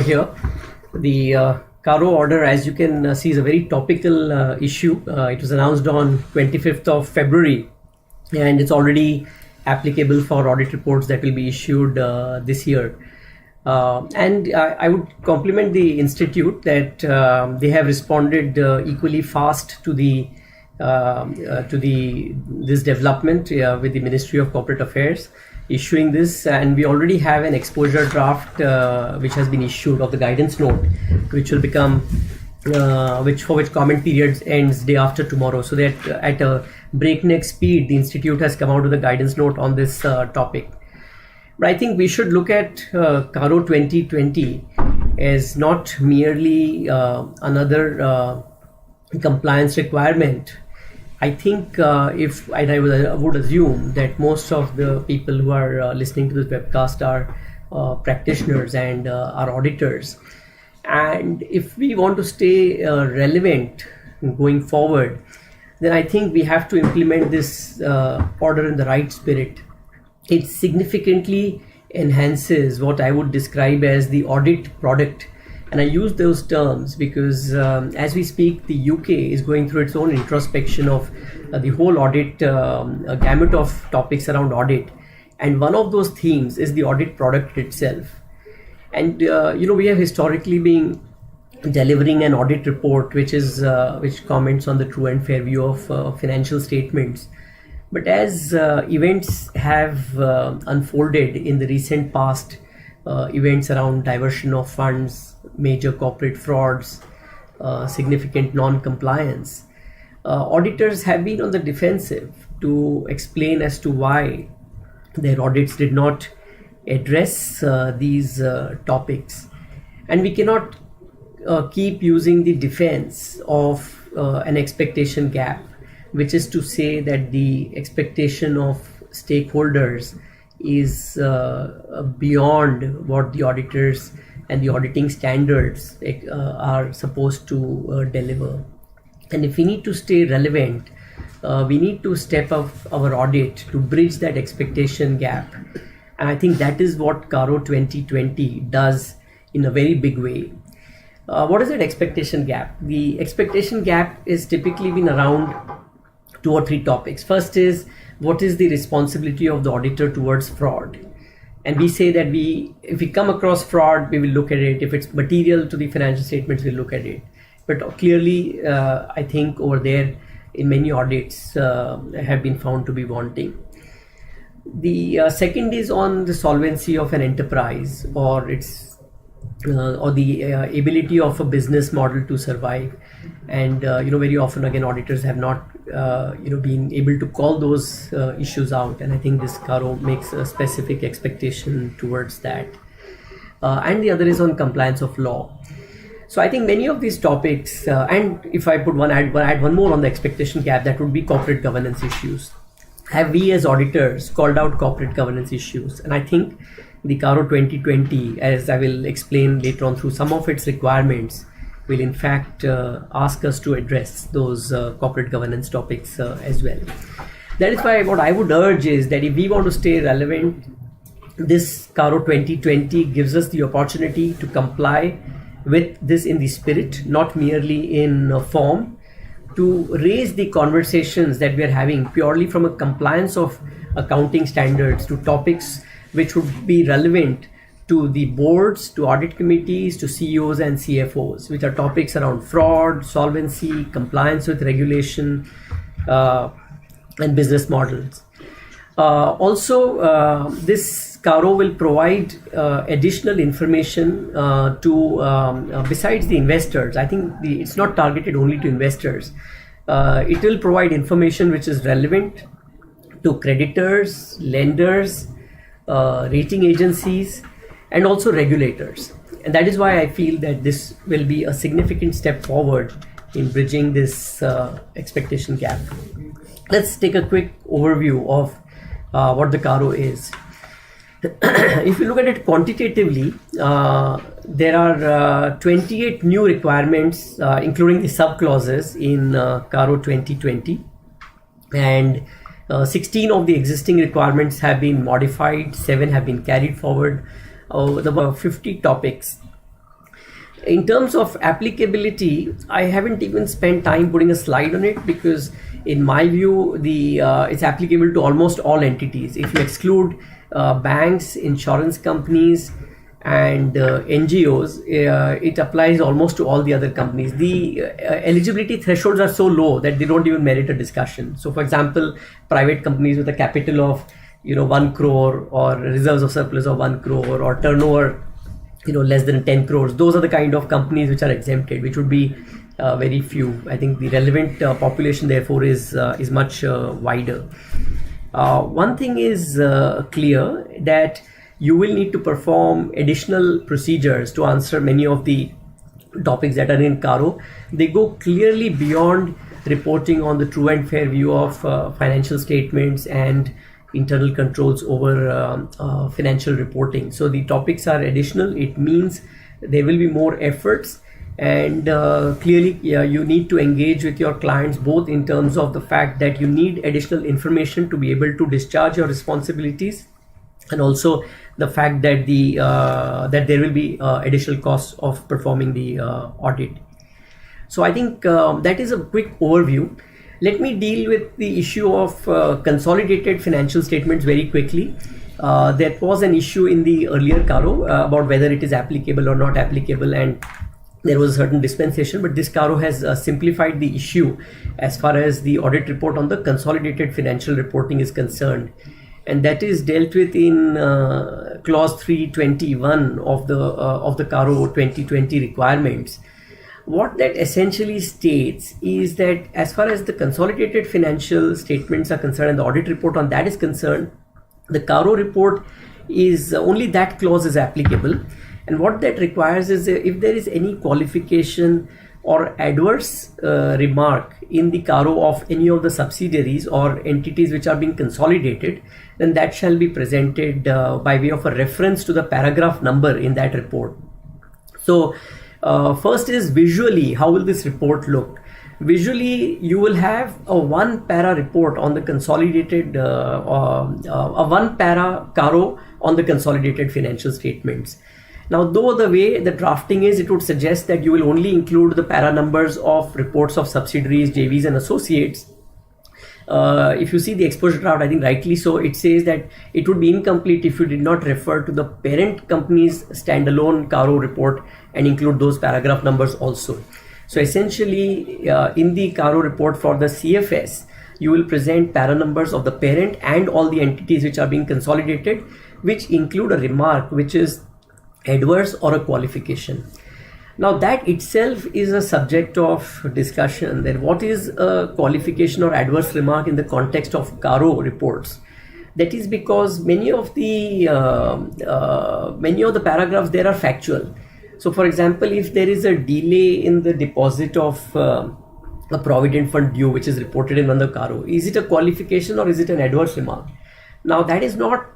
here. The CARO order, as you can see, is a very topical issue. It was announced on 25th of February, and it's already applicable for audit reports that will be issued this year. And I would compliment the institute that they have responded equally fast to this development with the Ministry of Corporate Affairs issuing this, and we already have an exposure draft which has been issued of the guidance note, which will become for which comment period ends day after tomorrow, so that at a breakneck speed the institute has come out with a guidance note on this topic. But I think we should look at CARO 2020 as not merely another compliance requirement. I think I would assume that most of the people who are listening to this webcast are practitioners and are auditors. And if we want to stay relevant going forward, then I think we have to implement this order in the right spirit. It significantly enhances what I would describe as the audit product. And I use those terms because as we speak, the UK is going through its own introspection of the whole audit, a gamut of topics around audit. And one of those themes is the audit product itself. And, we have historically been delivering an audit report which comments on the true and fair view of financial statements. But as events have unfolded in the recent past, events around diversion of funds, major corporate frauds, significant non-compliance, auditors have been on the defensive to explain as to why their audits did not address these topics. And we cannot keep using the defense of an expectation gap, which is to say that the expectation of stakeholders is beyond what the auditors and the auditing standards are supposed to deliver. And if we need to stay relevant, we need to step up our audit to bridge that expectation gap. And I think that is what CARO 2020 does in a very big way. What is that expectation gap? The expectation gap is typically been around 2 or 3 topics. First is, what is the responsibility of the auditor towards fraud? And we say that if we come across fraud, we will look at it. If it's material to the financial statements, we'll look at it. But clearly, I think over there, in many audits, have been found to be wanting. The second is on the solvency of an enterprise or the ability of a business model to survive. And very often again auditors have not been able to call those issues out, and I think this CARO makes a specific expectation towards that. And the other is on compliance of law. So I think many of these topics, and if I put add one more on the expectation gap, that would be corporate governance issues. Have we as auditors called out corporate governance issues? And I think the CARO 2020, as I will explain later on through some of its requirements, will in fact ask us to address those corporate governance topics as well. That is why what I would urge is that if we want to stay relevant, this CARO 2020 gives us the opportunity to comply with this in the spirit, not merely in form, to raise the conversations that we are having purely from a compliance of accounting standards to topics which would be relevant to the boards, to audit committees, to CEOs and CFOs, which are topics around fraud, solvency, compliance with regulation, and business models. Also, this CARO will provide additional information besides the investors. I think it's not targeted only to investors. It will provide information which is relevant to creditors, lenders, rating agencies, and also regulators. And that is why I feel that this will be a significant step forward in bridging this expectation gap. Let's take a quick overview of what the CARO is. If you look at it quantitatively, there are 28 new requirements, including the sub-clauses in CARO 2020. And 16 of the existing requirements have been modified, 7 have been carried forward. There were 50 topics In terms of applicability, I haven't even spent time putting a slide on it, because in my view, it's applicable to almost all entities. If you exclude banks, insurance companies, and NGOs, it applies almost to all the other companies. The eligibility thresholds are so low that they don't even merit a discussion. So, for example, private companies with a capital of 1 crore, or reserves of surplus of 1 crore, or turnover less than 10 crores, those are the kind of companies which are exempted, which would be very few. I think the relevant population therefore is much wider. One thing is clear, that you will need to perform additional procedures to answer many of the topics that are in CARO. They go clearly beyond reporting on the true and fair view of financial statements and internal controls over financial reporting. So the topics are additional. It means there will be more efforts, and clearly you need to engage with your clients, both in terms of the fact that you need additional information to be able to discharge your responsibilities, and also the fact that that there will be additional costs of performing the audit. So I think that is a quick overview. Let me deal with the issue of consolidated financial statements very quickly. There was an issue in the earlier CARO about whether it is applicable or not applicable, and there was a certain dispensation, but this CARO has simplified the issue as far as the audit report on the consolidated financial reporting is concerned. And that is dealt with in clause 321 of the CARO 2020 requirements. What that essentially states is that as far as the consolidated financial statements are concerned and the audit report on that is concerned, the CARO report is only that clause is applicable. And what that requires is, if there is any qualification or adverse remark in the CARO of any of the subsidiaries or entities which are being consolidated, then that shall be presented by way of a reference to the paragraph number in that report. So first is visually, how will this report look? Visually, you will have a one para report on the consolidated, a one para CARO on the consolidated financial statements. Now, though the way the drafting is, it would suggest that you will only include the para numbers of reports of subsidiaries, JVs and associates. If you see the exposure draft, I think rightly so, it says that it would be incomplete if you did not refer to the parent company's standalone CARO report and include those paragraph numbers also. So essentially, in the CARO report for the CFS, you will present para numbers of the parent and all the entities which are being consolidated, which include a remark which is adverse or a qualification. Now that itself is a subject of discussion, that what is a qualification or adverse remark in the context of CARO reports. That is because many of the paragraphs there are factual. So for example, if there is a delay in the deposit of a provident fund due which is reported in one of the CARO, is it a qualification or is it an adverse remark? Now that is not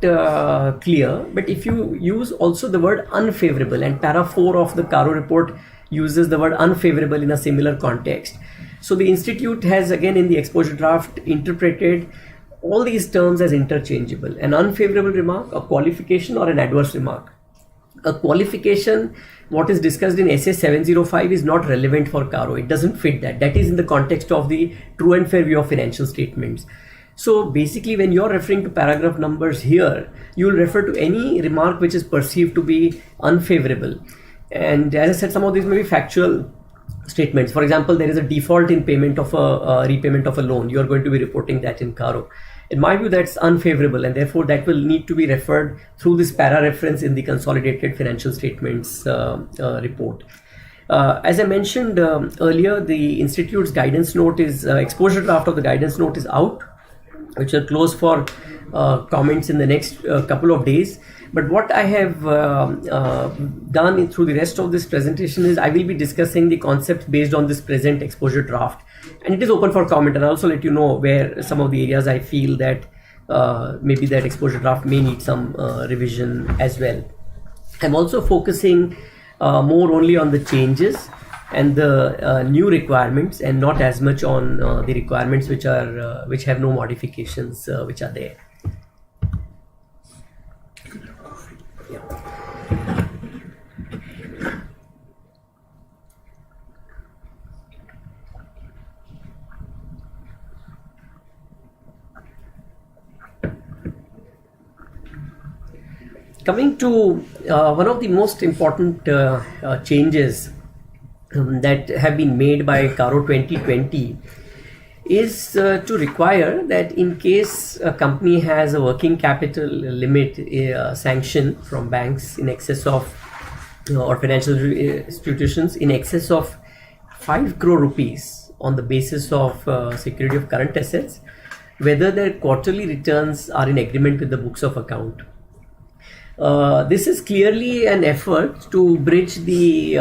clear, but if you use also the word unfavorable, and para 4 of the CARO report uses the word unfavorable in a similar context. So the institute has again in the exposure draft interpreted all these terms as interchangeable: an unfavorable remark, a qualification, or an adverse remark. A qualification, what is discussed in SA 705, is not relevant for CARO. It doesn't fit that. That is in the context of the true and fair view of financial statements. So basically, when you're referring to paragraph numbers here, you will refer to any remark which is perceived to be unfavorable. And as I said, some of these may be factual statements. For example, there is a default in payment of a repayment of a loan. You are going to be reporting that in CARO. In my view, that's unfavorable, and therefore that will need to be referred through this para reference in the consolidated financial statements report. As I mentioned earlier, the Institute's guidance note is, exposure draft of the guidance note is out, which are closed for comments in the next couple of days. But what I have done through the rest of this presentation is I will be discussing the concepts based on this present exposure draft, and it is open for comment, and I'll also let you know where some of the areas I feel that maybe that exposure draft may need some revision as well. I'm also focusing more only on the changes and the new requirements, and not as much on the requirements which have no modifications which are there. Coming to one of the most important changes that have been made by CARO 2020 is to require that in case a company has a working capital limit sanction from banks in excess of or financial institutions in excess of 5 crore rupees on the basis of security of current assets, whether their quarterly returns are in agreement with the books of account. This is clearly an effort to bridge the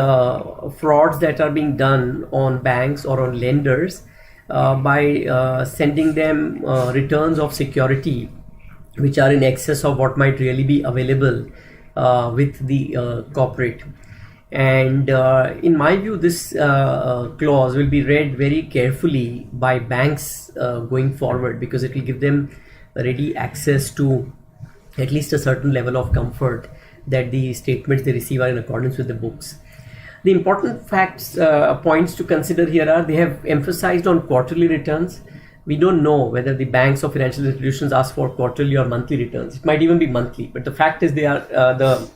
frauds that are being done on banks or on lenders by sending them returns of security which are in excess of what might really be available with the corporate. And in my view, this clause will be read very carefully by banks going forward, because it will give them ready access to at least a certain level of comfort that the statements they receive are in accordance with the books. The important facts, points to consider here are they have emphasized on quarterly returns. We don't know whether the banks or financial institutions ask for quarterly or monthly returns. It might even be monthly, but the fact is they are the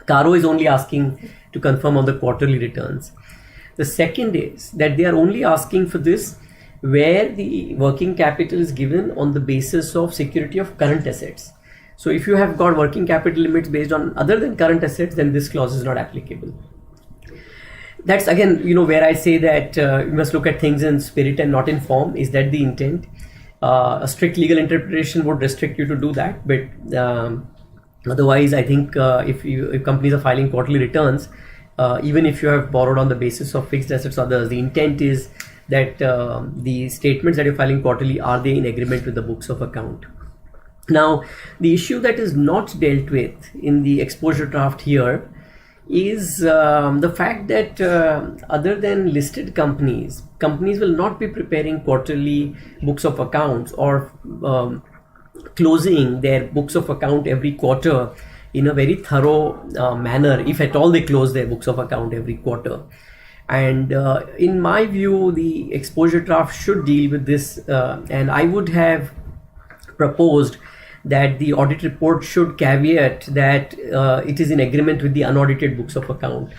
CARO is only asking to confirm on the quarterly returns. The second is that they are only asking for this where the working capital is given on the basis of security of current assets. So if you have got working capital limits based on other than current assets, then this clause is not applicable. That's again, where I say that you must look at things in spirit and not in form. Is that the intent? A strict legal interpretation would restrict you to do that, but otherwise, I think if companies are filing quarterly returns, even if you have borrowed on the basis of fixed assets or others, the intent is that the statements that you're filing quarterly, are they in agreement with the books of account? Now, the issue that is not dealt with in the exposure draft here is the fact that other than listed companies will not be preparing quarterly books of accounts or closing their books of account every quarter in a very thorough manner, if at all they close their books of account every quarter. And in my view, the exposure draft should deal with this, and I would have proposed that the audit report should caveat that it is in agreement with the unaudited books of account.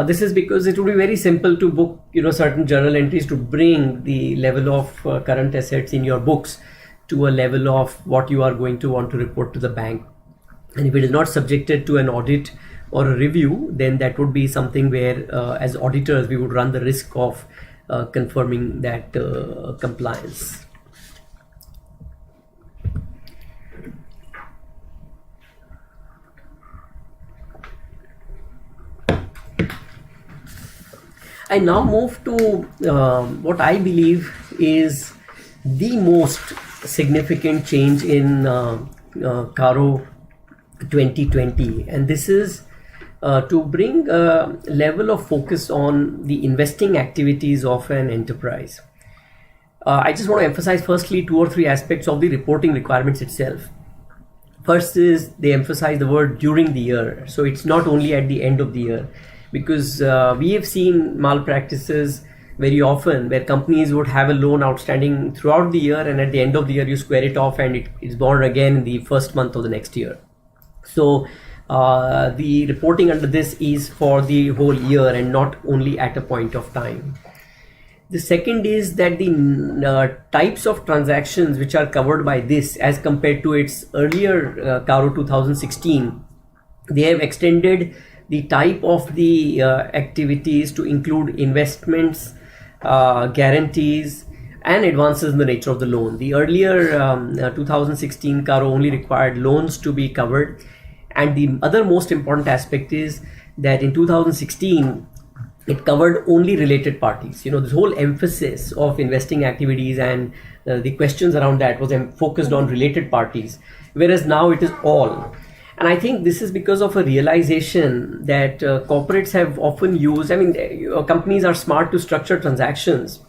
This is because it would be very simple to book certain journal entries to bring the level of current assets in your books to a level of what you are going to want to report to the bank. And if it is not subjected to an audit or a review, then that would be something where as auditors we would run the risk of confirming that compliance. I now move to what I believe is the most significant change in CARO 2020, and this is to bring a level of focus on the investing activities of an enterprise. I just want to emphasize firstly 2 or 3 aspects of the reporting requirements itself. First is they emphasize the word during the year, so it's not only at the end of the year, because we have seen malpractices very often where companies would have a loan outstanding throughout the year, and at the end of the year you square it off and it's borne again in the first month of the next year. So the reporting under this is for the whole year and not only at a point of time. The second is that the types of transactions which are covered by this as compared to its earlier CARO 2016, they have extended the type of the activities to include investments, guarantees and advances in the nature of the loan. The earlier 2016 CARO only required loans to be covered, and the other most important aspect is that in 2016 it covered only related parties. This whole emphasis of investing activities and the questions around that was focused on related parties, whereas now it is all. And I think this is because of a realization that corporates have often used, companies are smart to structure transactions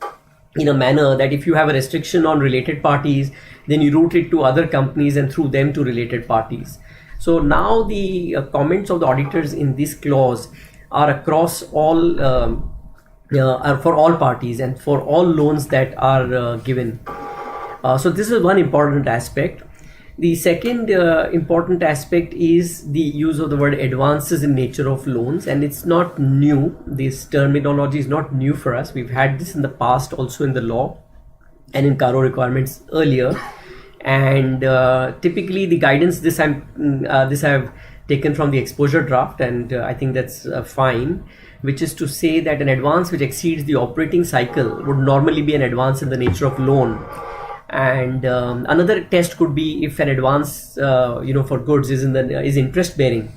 in a manner that if you have a restriction on related parties, then you route it to other companies and through them to related parties. So now the comments of the auditors in this clause are across all, are for all parties and for all loans that are given. So this is one important aspect. The second important aspect is the use of the word advances in nature of loans, and it's not new. This terminology is not new for us. We've had this in the past also in the law and in CARO requirements earlier. And typically the guidance, this I've taken from the exposure draft, and I think that's fine, which is to say that an advance which exceeds the operating cycle would normally be an advance in the nature of loan. And another test could be if an advance for goods is interest bearing.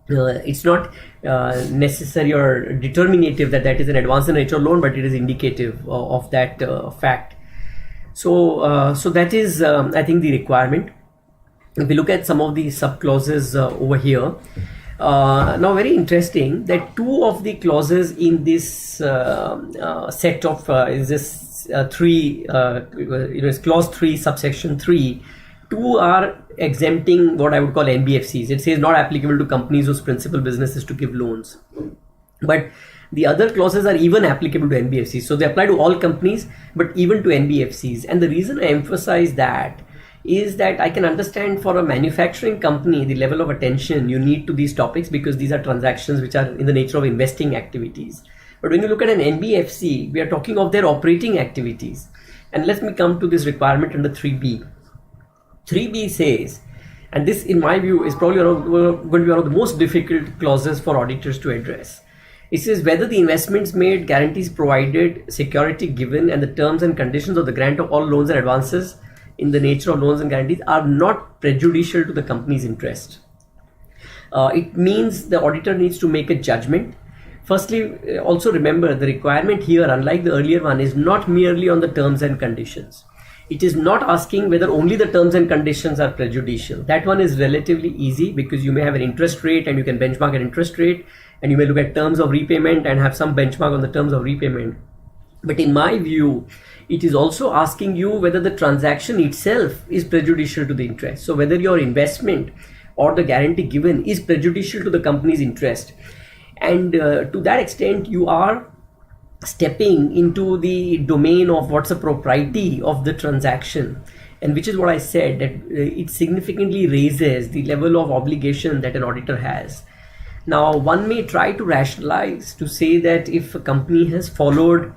It's not necessary or determinative that is an advance in nature of loan, but it is indicative of that fact. So that is I think the requirement. If we look at some of the sub clauses over here, now very interesting that two of the clauses in this set of is this clause 3 subsection 3, two are exempting what I would call NBFCs. It says not applicable to companies whose principal business is to give loans, but the other clauses are even applicable to NBFCs. So they apply to all companies, but even to NBFCs. And the reason I emphasize that is that I can understand for a manufacturing company the level of attention you need to these topics, because these are transactions which are in the nature of investing activities. But when you look at an NBFC, we are talking of their operating activities. And let me come to this requirement under 3B. 3B says, and this in my view is probably going to be one of the most difficult clauses for auditors to address. It says whether the investments made, guarantees provided, security given, and the terms and conditions of the grant of all loans and advances in the nature of loans and guarantees are not prejudicial to the company's interest. It means the auditor needs to make a judgment. Firstly, also remember the requirement here, unlike the earlier one, is not merely on the terms and conditions. It is not asking whether only the terms and conditions are prejudicial. That one is relatively easy because you may have an interest rate and you can benchmark an interest rate, and you may look at terms of repayment and have some benchmark on the terms of repayment. But in my view, it is also asking you whether the transaction itself is prejudicial to the interest. So whether your investment or the guarantee given is prejudicial to the company's interest. And to that extent, you are stepping into the domain of what's the propriety of the transaction, and which is what I said, that it significantly raises the level of obligation that an auditor has. Now, one may try to rationalize to say that if a company has followed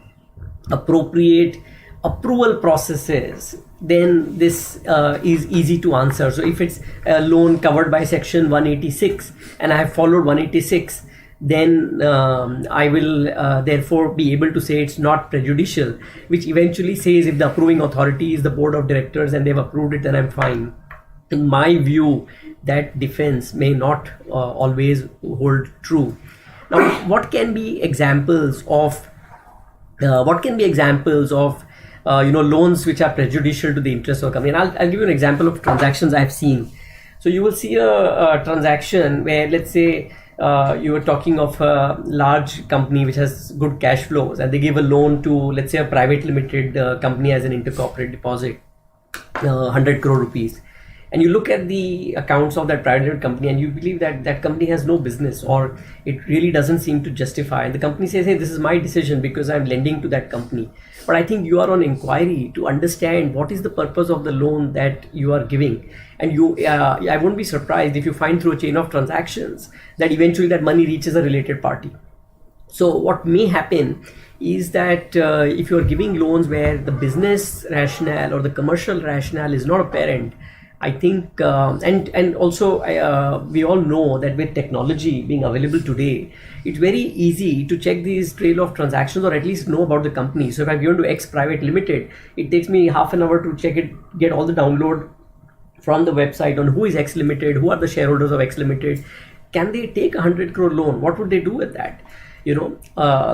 appropriate approval processes, then this is easy to answer. So if it's a loan covered by section 186 and I have followed 186, then I will therefore be able to say it's not prejudicial, which eventually says if the approving authority is the board of directors and they've approved it, then I'm fine. In my view, that defense may not always hold true. Now, what can be examples of loans which are prejudicial to the interest of a company? And I'll give you an example of transactions I've seen. So you will see a transaction where, let's say, you were talking of a large company which has good cash flows, and they give a loan to, let's say, a private limited company as an intercorporate deposit, 100 crore rupees. And you look at the accounts of that private limited company and you believe that that company has no business, or it really doesn't seem to justify. And the company says, hey, this is my decision because I'm lending to that company. But I think you are on inquiry to understand what is the purpose of the loan that you are giving. And I won't be surprised if you find through a chain of transactions that eventually that money reaches a related party. So what may happen is that if you are giving loans where the business rationale or the commercial rationale is not apparent, I think, and also we all know that with technology being available today, it's very easy to check these trail of transactions or at least know about the company. So if I'm given to X Private Limited, it takes me half an hour to check it, get all the download from the website on who is X Limited, who are the shareholders of X Limited. Can they take 100 crore loan? What would they do with that?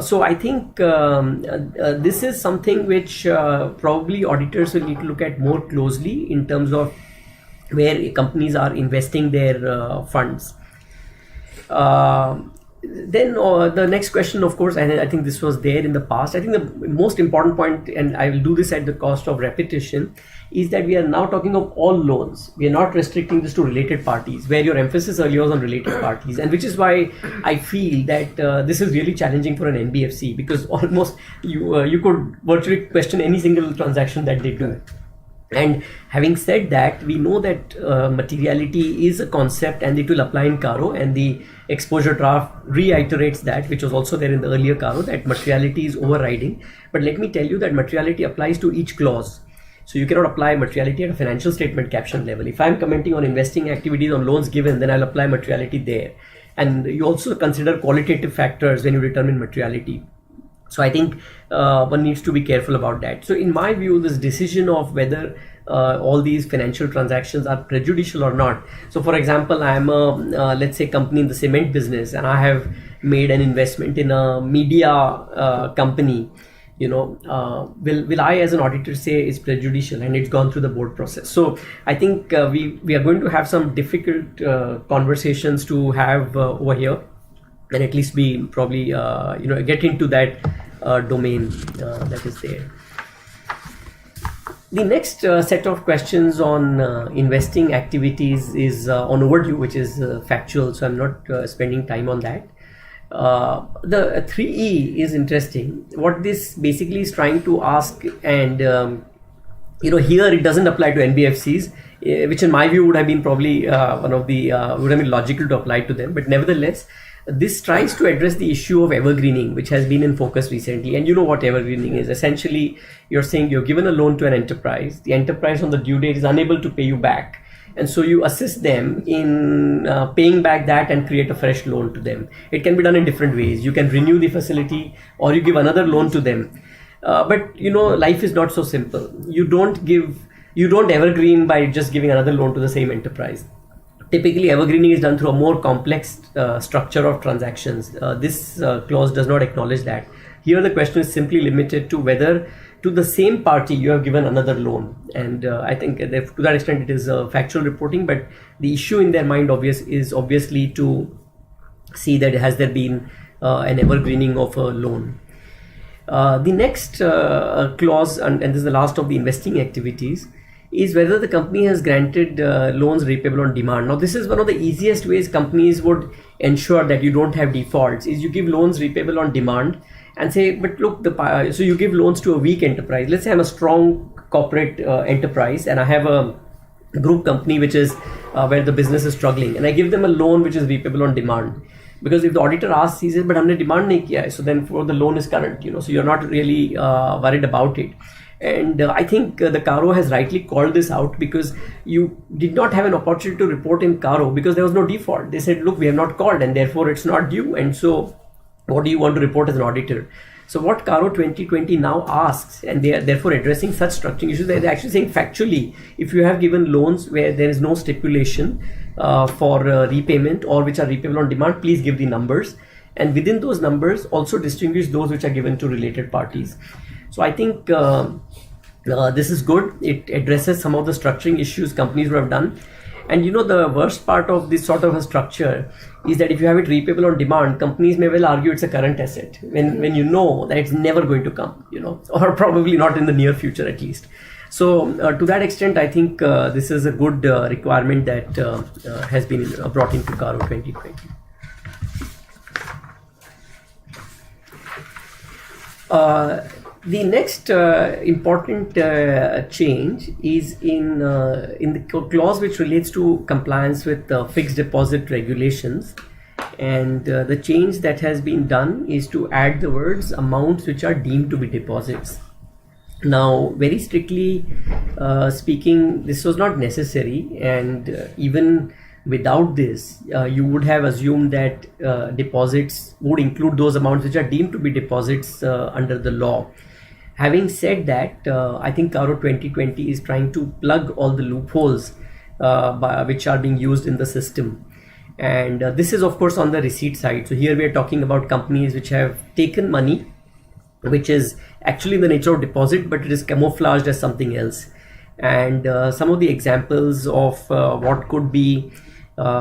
So I think this is something which probably auditors will need to look at more closely in terms of where companies are investing their funds. Then the next question, of course, and I think this was there in the past, I think the most important point, and I will do this at the cost of repetition, is that we are now talking of all loans. We are not restricting this to related parties, where your emphasis earlier was on related parties, and which is why I feel that this is really challenging for an NBFC, because almost you could virtually question any single transaction that they do. And having said that, we know that materiality is a concept and it will apply in CARO, and the exposure draft reiterates that, which was also there in the earlier CARO, that materiality is overriding. But let me tell you that materiality applies to each clause. So you cannot apply materiality at a financial statement caption level. If I'm commenting on investing activities on loans given, then I'll apply materiality there. And you also consider qualitative factors when you determine materiality. So I think one needs to be careful about that. So in my view, this decision of whether all these financial transactions are prejudicial or not. So for example, I am a, let's say, company in the cement business, and I have made an investment in a media company. Will I as an auditor say it's prejudicial, and it's gone through the board process? So I think we are going to have some difficult conversations to have over here, and at least we probably get into that domain that is there. The next set of questions on investing activities is on overdue, which is factual, so I'm not spending time on that. The 3E is interesting. What this basically is trying to ask, and here it doesn't apply to NBFCs, which in my view would have been probably one of the would have been logical to apply to them, but nevertheless this tries to address the issue of evergreening, which has been in focus recently. And you know what evergreening is. Essentially, you're saying you're given a loan to an enterprise. The enterprise on the due date is unable to pay you back. And so you assist them in paying back that and create a fresh loan to them. It can be done in different ways. You can renew the facility, or you give another loan to them. But life is not so simple. You don't evergreen by just giving another loan to the same enterprise. Typically, evergreening is done through a more complex structure of transactions. This clause does not acknowledge that. Here, the question is simply limited to whether to the same party you have given another loan. And I think to that extent, it is factual reporting. But the issue in their mind is obviously to see that has there been an evergreening of a loan. The next clause, and this is the last of the investing activities, is whether the company has granted loans repayable on demand. Now, this is one of the easiest ways companies would ensure that you don't have defaults, is you give loans repayable on demand and say, but look, so you give loans to a weak enterprise. Let's say I'm a strong corporate enterprise and I have a group company which is where the business is struggling, and I give them a loan which is repayable on demand. Because if the auditor asks, he says, but हमने demand नहीं किया है, so then for the loan is current, so you're not really worried about it. And I think the CARO has rightly called this out, because you did not have an opportunity to report in CARO because there was no default. They said, look, we have not called and therefore it's not due. And so what do you want to report as an auditor? So what CARO 2020 now asks, and they are therefore addressing such structuring issues, they're actually saying factually, if you have given loans where there is no stipulation for repayment or which are repayable on demand, please give the numbers. And within those numbers, also distinguish those which are given to related parties. So I think this is good. It addresses some of the structuring issues companies would have done. And the worst part of this sort of a structure is that if you have it repayable on demand, companies may well argue it's a current asset when you know that it's never going to come, or probably not in the near future at least. So to that extent, I think this is a good requirement that has been brought into CARO 2020. The next important change is in the clause which relates to compliance with fixed deposit regulations, and the change that has been done is to add the words amounts which are deemed to be deposits. Now, very strictly speaking, this was not necessary, and even without this, you would have assumed that deposits would include those amounts which are deemed to be deposits under the law. Having said that, I think CARO 2020 is trying to plug all the loopholes which are being used in the system. And this is, of course, on the receipt side. So here we are talking about companies which have taken money, which is actually in the nature of deposit, but it is camouflaged as something else. And some of the examples of what could be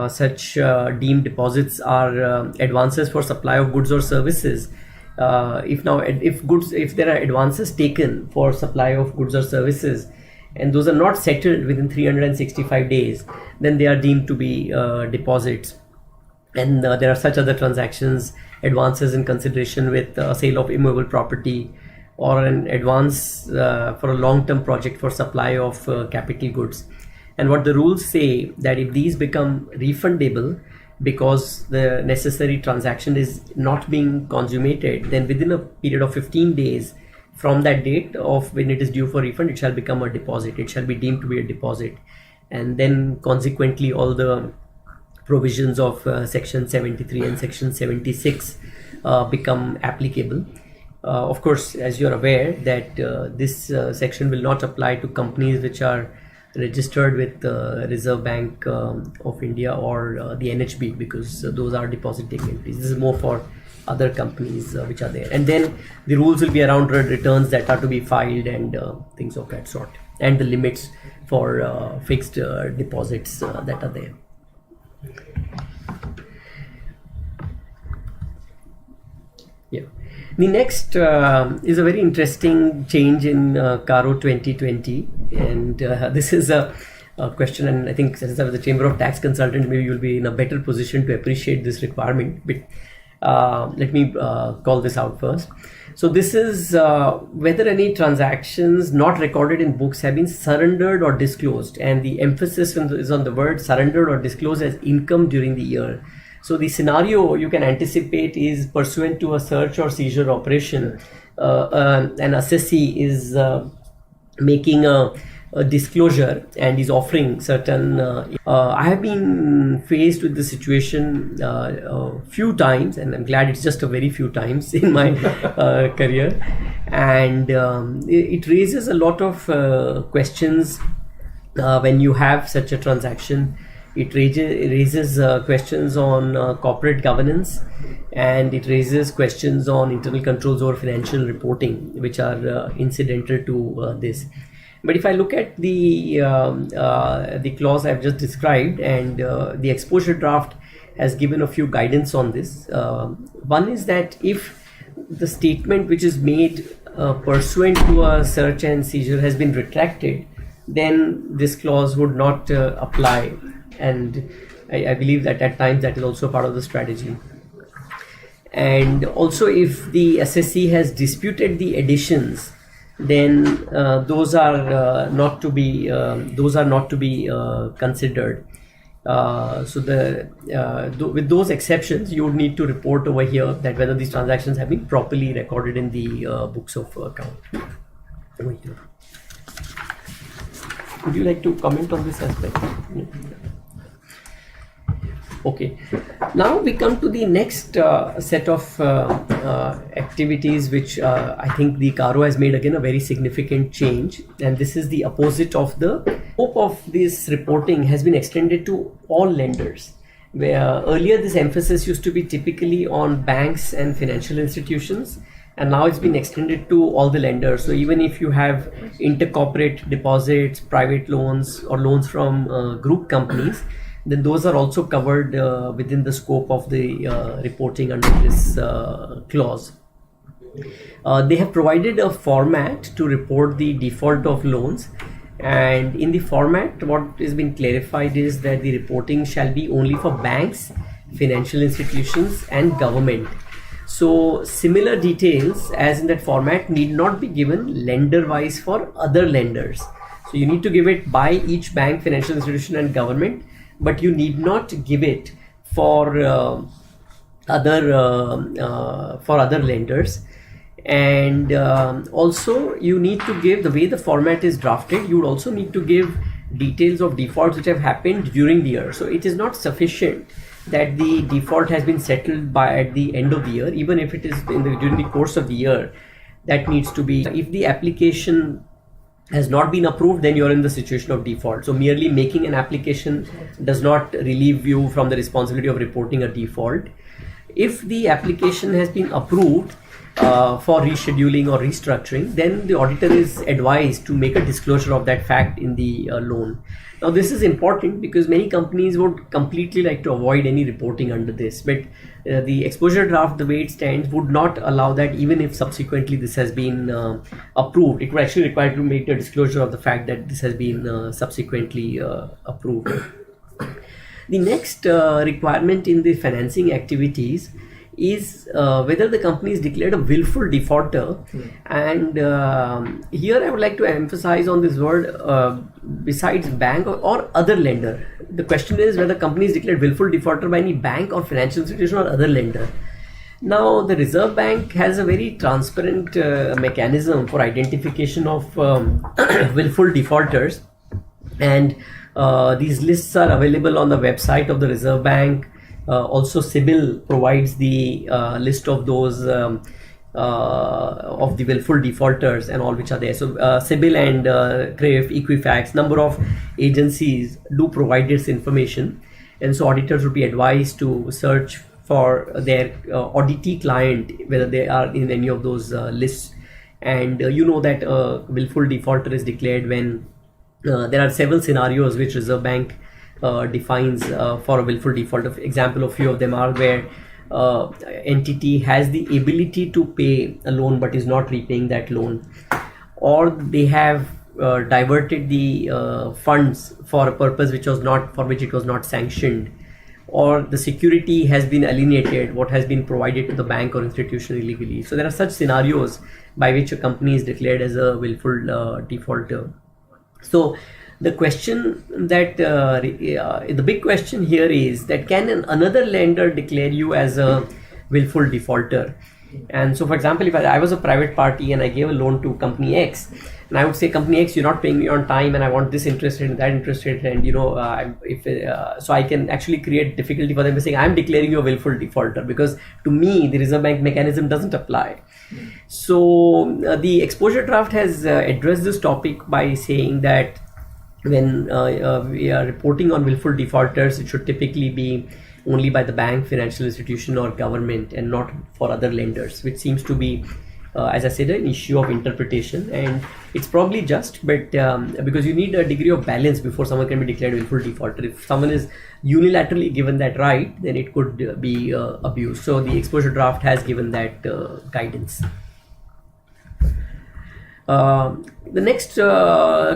such deemed deposits are advances for supply of goods or services. If there are advances taken for supply of goods or services and those are not settled within 365 days, then they are deemed to be deposits. And there are such other transactions, advances in consideration with sale of immovable property, or an advance for a long-term project for supply of capital goods. And what the rules say that if these become refundable because the necessary transaction is not being consummated, then within a period of 15 days from that date of when it is due for refund, it shall become a deposit. It shall be deemed to be a deposit. And then consequently all the provisions of section 73 and section 76 become applicable. Of course, as you're aware that this section will not apply to companies which are registered with Reserve Bank of India or the NHB, because those are deposit taking entities. This is more for other companies which are there. And then the rules will be around returns that are to be filed and things of that sort, and the limits for fixed deposits that are there. Yeah. The next is a very interesting change in CARO 2020, and this is a question, and I think since I was the Chamber of Tax Consultants, maybe you'll be in a better position to appreciate this requirement, but let me call this out first. So this is whether any transactions not recorded in books have been surrendered or disclosed, and the emphasis is on the word surrendered or disclosed as income during the year. So the scenario you can anticipate is pursuant to a search or seizure operation, an assessee is making a disclosure and is offering certain I have been faced with this situation a few times, and I'm glad it's just a very few times in my career, and it raises a lot of questions when you have such a transaction. It raises questions on corporate governance, and it raises questions on internal controls over financial reporting, which are incidental to this. But if I look at the clause I've just described, and the exposure draft has given a few guidance on this. One is that if the statement which is made pursuant to a search and seizure has been retracted, then this clause would not apply. And I believe that at times that is also part of the strategy. And also, if the assessee has disputed the additions, then those are not to be considered. So with those exceptions, you would need to report over here that whether these transactions have been properly recorded in the books of account. Over here. Would you like to comment on this aspect? Okay, now we come to the next set of activities which I think the CARO has made again a very significant change, and this is the opposite of the scope of this reporting has been extended to all lenders, where earlier this emphasis used to be typically on banks and financial institutions, and now it's been extended to all the lenders. So even if you have intercorporate deposits, private loans, or loans from group companies, then those are also covered within the scope of the reporting under this clause. They have provided a format to report the default of loans, and in the format what has been clarified is that the reporting shall be only for banks, financial institutions and government. So similar details as in that format need not be given lender wise for other lenders. So you need to give it by each bank, financial institution and government, but you need not give it for other lenders. And also you need to give, the way the format is drafted, you would also need to give details of defaults which have happened during the year. So it is not sufficient that the default has been settled by at the end of the year, even if it is during the course of the year. That needs to be, if the application has not been approved, then you're in the situation of default. So merely making an application does not relieve you from the responsibility of reporting a default. If the application has been approved for rescheduling or restructuring, then the auditor is advised to make a disclosure of that fact in the loan. Now this is important because many companies would completely like to avoid any reporting under this, but the exposure draft, the way it stands, would not allow that. Even if subsequently this has been approved, it would actually require to make the disclosure of the fact that this has been subsequently approved. The next requirement in the financing activities is whether the company is declared a willful defaulter. And here I would like to emphasize on this word, besides bank or other lender. The question is whether the company is declared willful defaulter by any bank or financial institution or other lender. Now, the Reserve Bank has a very transparent mechanism for identification of willful defaulters, and these lists are available on the website of the Reserve Bank. Also, CIBIL provides the list of those of the willful defaulters and all which are there. So, CIBIL and CRIF, Equifax, number of agencies do provide this information, and so auditors would be advised to search for their auditee client, whether they are in any of those lists. And you know that willful defaulter is declared when there are several scenarios which Reserve Bank defines for a willful defaulter. For example, a few of them are where entity has the ability to pay a loan but is not repaying that loan, or they have diverted the funds for a purpose which was not, for which it was not sanctioned, or the security has been alienated, what has been provided to the bank or institution illegally. So there are such scenarios by which a company is declared as a willful defaulter. So the question that the big question here is that can another lender declare you as a willful defaulter? And so, for example, if I was a private party and I gave a loan to company X, and I would say, company X, you're not paying me on time, and I want this interest rate and that interest rate, and so I can actually create difficulty for them by saying I'm declaring you a willful defaulter, because to me the Reserve Bank mechanism doesn't apply. So the exposure draft has addressed this topic by saying that when we are reporting on willful defaulters, it should typically be only by the bank, financial institution, or government, and not for other lenders, which seems to be, as I said, an issue of interpretation. And it's probably just, but because you need a degree of balance before someone can be declared willful defaulter. If someone is unilaterally given that right, then it could be abused. So the exposure draft has given that guidance. The next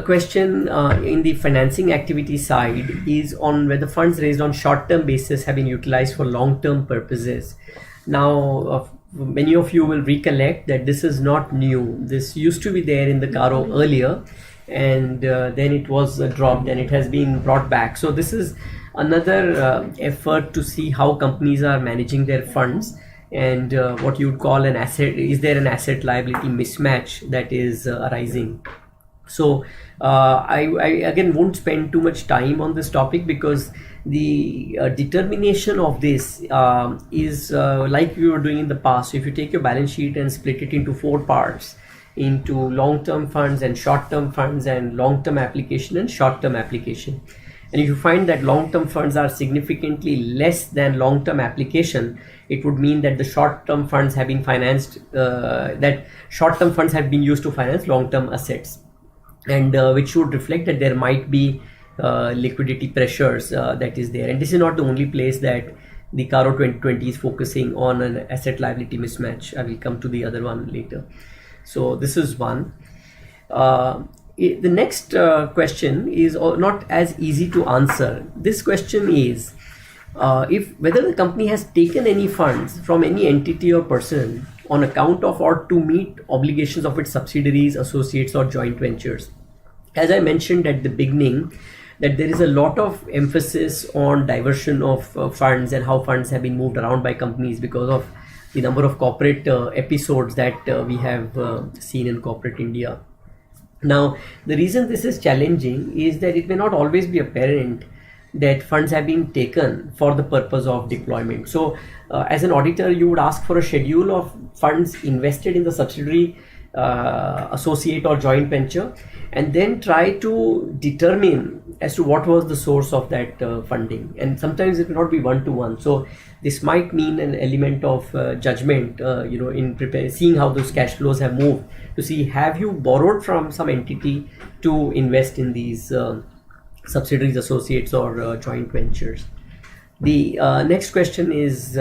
question in the financing activity side is on whether funds raised on short-term basis have been utilized for long-term purposes. Now, many of you will recollect that this is not new. This used to be there in the CARO earlier, and then it was dropped and it has been brought back. So this is another effort to see how companies are managing their funds, and what you would call an asset, is there an asset liability mismatch that is arising. So I again won't spend too much time on this topic, because the determination of this is like we were doing in the past. So if you take your balance sheet and split it into 4 parts, into long-term funds and short-term funds and long-term application and short-term application, and if you find that long-term funds are significantly less than long-term application, it would mean that the short-term funds have been financed, that short-term funds have been used to finance long-term assets, and which would reflect that there might be liquidity pressures that is there. And this is not the only place that the CARO 2020 is focusing on an asset liability mismatch. I will come to the other one later. So this is one. The next question is not as easy to answer. This question is whether the company has taken any funds from any entity or person on account of or to meet obligations of its subsidiaries, associates, or joint ventures. As I mentioned at the beginning, that there is a lot of emphasis on diversion of funds and how funds have been moved around by companies because of the number of corporate episodes that we have seen in corporate India. Now, the reason this is challenging is that it may not always be apparent that funds have been taken for the purpose of deployment. So, as an auditor, you would ask for a schedule of funds invested in the subsidiary, associate, or joint venture, and then try to determine as to what was the source of that funding. And sometimes it will not be one-to-one. So this might mean an element of judgment, in seeing how those cash flows have moved, to see, have you borrowed from some entity to invest in these subsidiaries, associates, or joint ventures. The next question is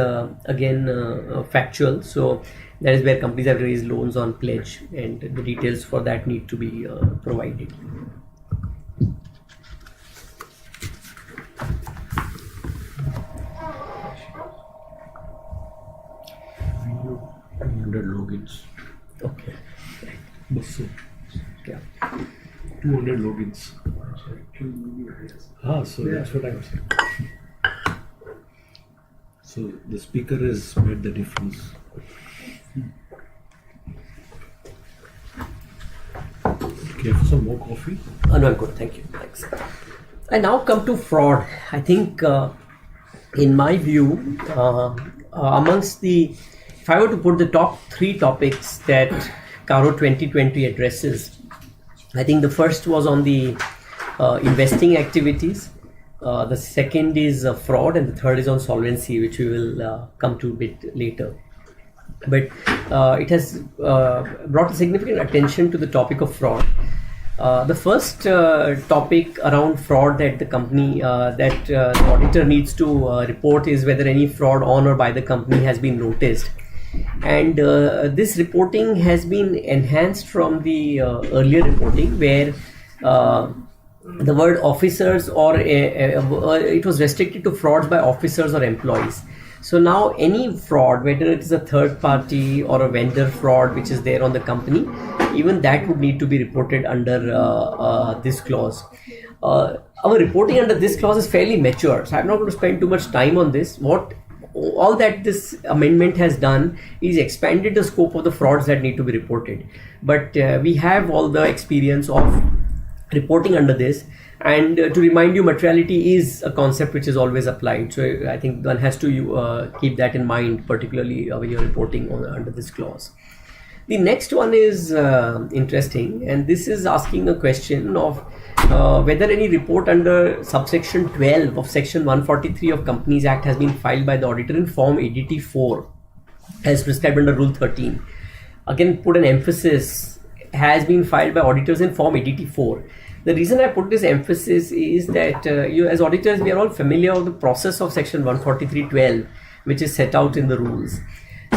again factual. So that is where companies have raised loans on pledge, and the details for that need to be provided. 100 logins. Okay. So, Yeah. 200 logins. So that's what I was saying. So the speaker has made the difference. Okay, for some more coffee? No, I'm good. Thank you. Thanks. I now come to fraud. I think, in my view, amongst if I were to put the top 3 topics that CARO 2020 addresses, I think the first was on the investing activities. The second is fraud, and the third is on solvency, which we will come to a bit later. But it has brought significant attention to the topic of fraud. The first topic around fraud that the company, that the auditor needs to report is whether any fraud on or by the company has been noticed. And this reporting has been enhanced from the earlier reporting, where the word officers or it was restricted to frauds by officers or employees. So now any fraud, whether it is a third party or a vendor fraud which is there on the company, even that would need to be reported under this clause. Our reporting under this clause is fairly mature, so I'm not going to spend too much time on this. All that this amendment has done is expanded the scope of the frauds that need to be reported. But we have all the experience of reporting under this. And to remind you, materiality is a concept which is always applied. So I think one has to keep that in mind, particularly when you're reporting under this clause. The next one is interesting, and this is asking a question of whether any report under subsection 12 of section 143 of Companies Act has been filed by the auditor in form ADT 4 as prescribed under Rule 13. Again, put an emphasis, has been filed by auditors in form ADT 4. The reason I put this emphasis is that you as auditors, we are all familiar with the process of section 143.12, which is set out in the rules.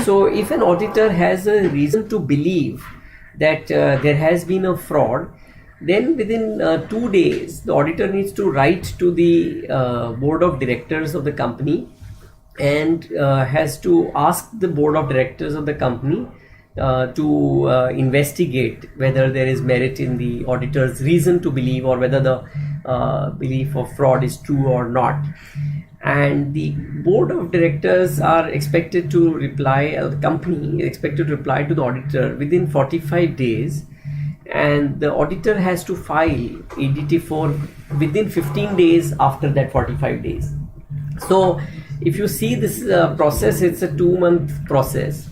So if an auditor has a reason to believe that there has been a fraud, then within 2 days, the auditor needs to write to the board of directors of the company and has to ask the board of directors of the company to investigate whether there is merit in the auditor's reason to believe, or whether the belief of fraud is true or not. And the board of directors are expected to reply, the company is expected to reply to the auditor within 45 days, and the auditor has to file ADT 4 within 15 days after that 45 days. So if you see this process, it's a 2-month process.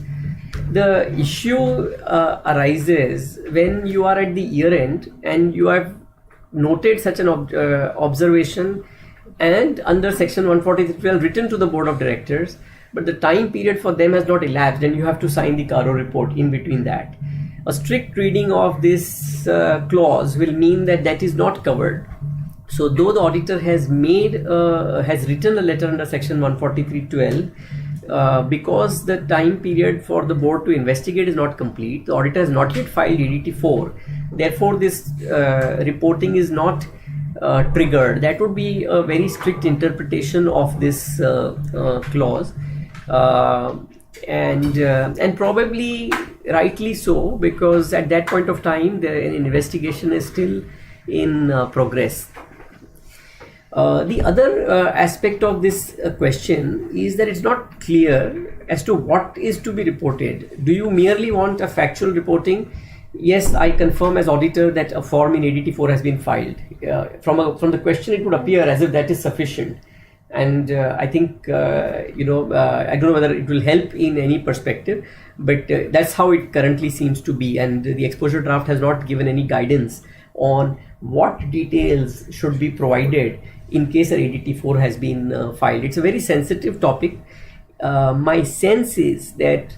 The issue arises when you are at the year end and you have noted such an observation and under section 143.12 written to the board of directors, but the time period for them has not elapsed and you have to sign the CARO report in between that. A strict reading of this clause will mean that that is not covered. So though the auditor has written a letter under section 143.12, because the time period for the board to investigate is not complete, the auditor has not yet filed ADT 4. Therefore, this reporting is not triggered. That would be a very strict interpretation of this clause, and probably rightly so, because at that point of time the investigation is still in progress. The other aspect of this question is that it's not clear as to what is to be reported. Do you merely want a factual reporting? Yes, I confirm as auditor that a form in ADT 4 has been filed. From the question, it would appear as if that is sufficient. And I think, I don't know whether it will help in any perspective, but that's how it currently seems to be. And the exposure draft has not given any guidance on what details should be provided in case an ADT 4 has been filed. It's a very sensitive topic. My sense is that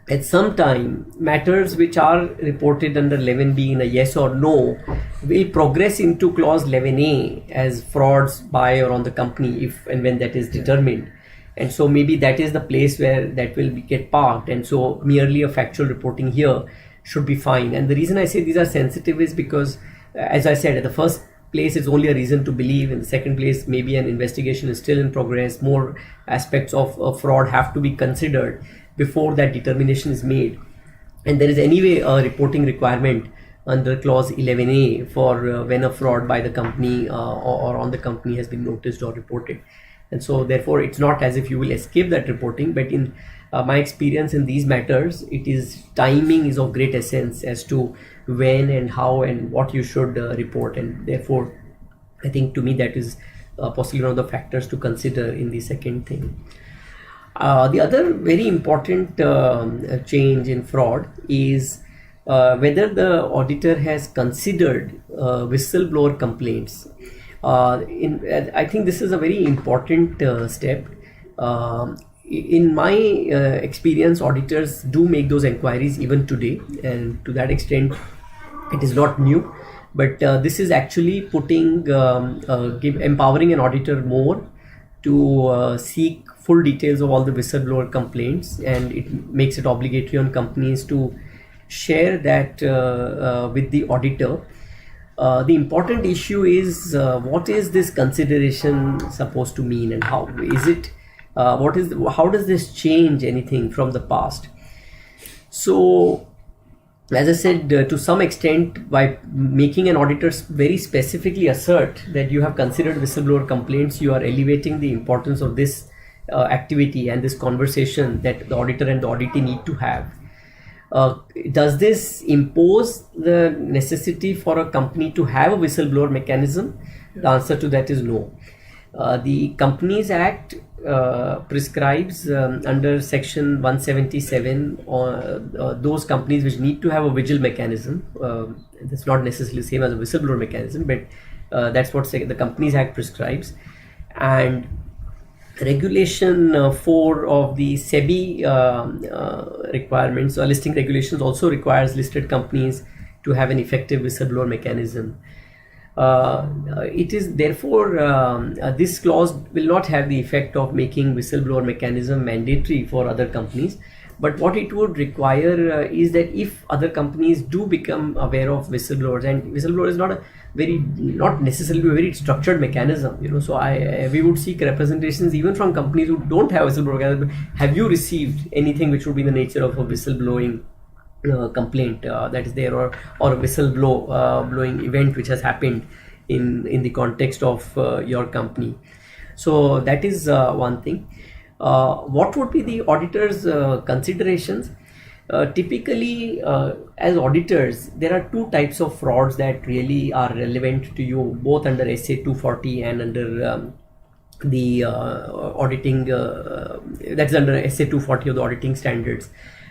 at some time, matters which are reported under 11B in a yes or no will progress into clause 11A as frauds by or on the company if and when that is determined. And so maybe that is the place where that will get parked. And so merely a factual reporting here should be fine. And the reason I say these are sensitive is because, as I said, at the first place it's only a reason to believe. In the second place, maybe an investigation is still in progress. More aspects of fraud have to be considered. before that determination is made. And there is anyway a reporting requirement under clause 11A for when a fraud by the company or on the company has been noticed or reported. And so therefore it's not as if you will escape that reporting, but in my experience in these matters, timing is of great essence as to when and how and what you should report. And therefore I think to me that is possibly one of the factors to consider in the second thing. The other very important change in fraud is whether the auditor has considered whistleblower complaints. I think this is a very important step. In my experience, auditors do make those inquiries even today, and to that extent it is not new, but this is actually empowering an auditor more to seek full details of all the whistleblower complaints, and it makes it obligatory on companies to share that with the auditor. The important issue is what is this consideration supposed to mean, and how is it? How does this change anything from the past? So, as I said, to some extent, by making an auditor very specifically assert that you have considered whistleblower complaints, you are elevating the importance of this activity and this conversation that the auditor and the auditee need to have. Does this impose the necessity for a company to have a whistleblower mechanism? The answer to that is no. The Companies Act prescribes under section 177 those companies which need to have a vigil mechanism. That's not necessarily the same as a whistleblower mechanism, but that's what the Companies Act prescribes. And Regulation 4 of the SEBI requirements or listing regulations also requires listed companies to have an effective whistleblower mechanism. It is therefore this clause will not have the effect of making whistleblower mechanism mandatory for other companies, but what it would require is that if other companies do become aware of whistleblowers, and whistleblower is not necessarily a very structured mechanism, so we would seek representations even from companies who don't have whistleblower mechanism. Have you received anything which would be in the nature of a whistleblowing complaint that is there, or a whistleblowing event which has happened in the context of your company? So that is one thing. What would be the auditor's considerations? Typically, as auditors, there are two types of frauds that really are relevant to you, both under SA 240 and under the auditing, that's under SA 240 of the auditing standards.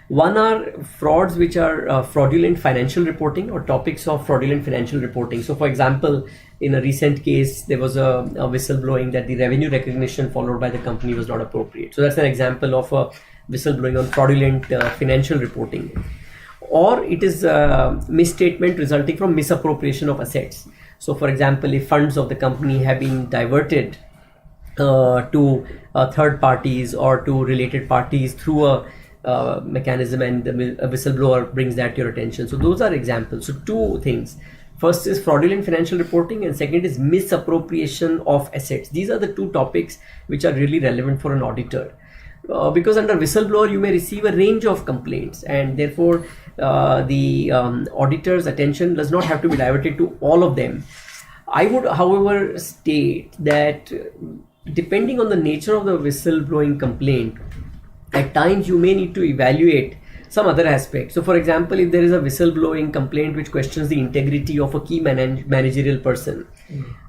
One are frauds which are fraudulent financial reporting or topics of fraudulent financial reporting. So, for example, in a recent case, there was a whistleblowing that the revenue recognition followed by the company was not appropriate. So that's an example of a whistleblowing on fraudulent financial reporting. Or it is a misstatement resulting from misappropriation of assets. So, for example, if funds of the company have been diverted to third parties or to related parties through a mechanism, and a whistleblower brings that to your attention. So those are examples. So two things. First is fraudulent financial reporting, and second is misappropriation of assets. These are the two topics which are really relevant for an auditor. Because under whistleblower you may receive a range of complaints, and therefore the auditor's attention does not have to be diverted to all of them. I would, however, state that depending on the nature of the whistleblowing complaint, at times you may need to evaluate some other aspects. So, for example, if there is a whistleblowing complaint which questions the integrity of a key managerial person,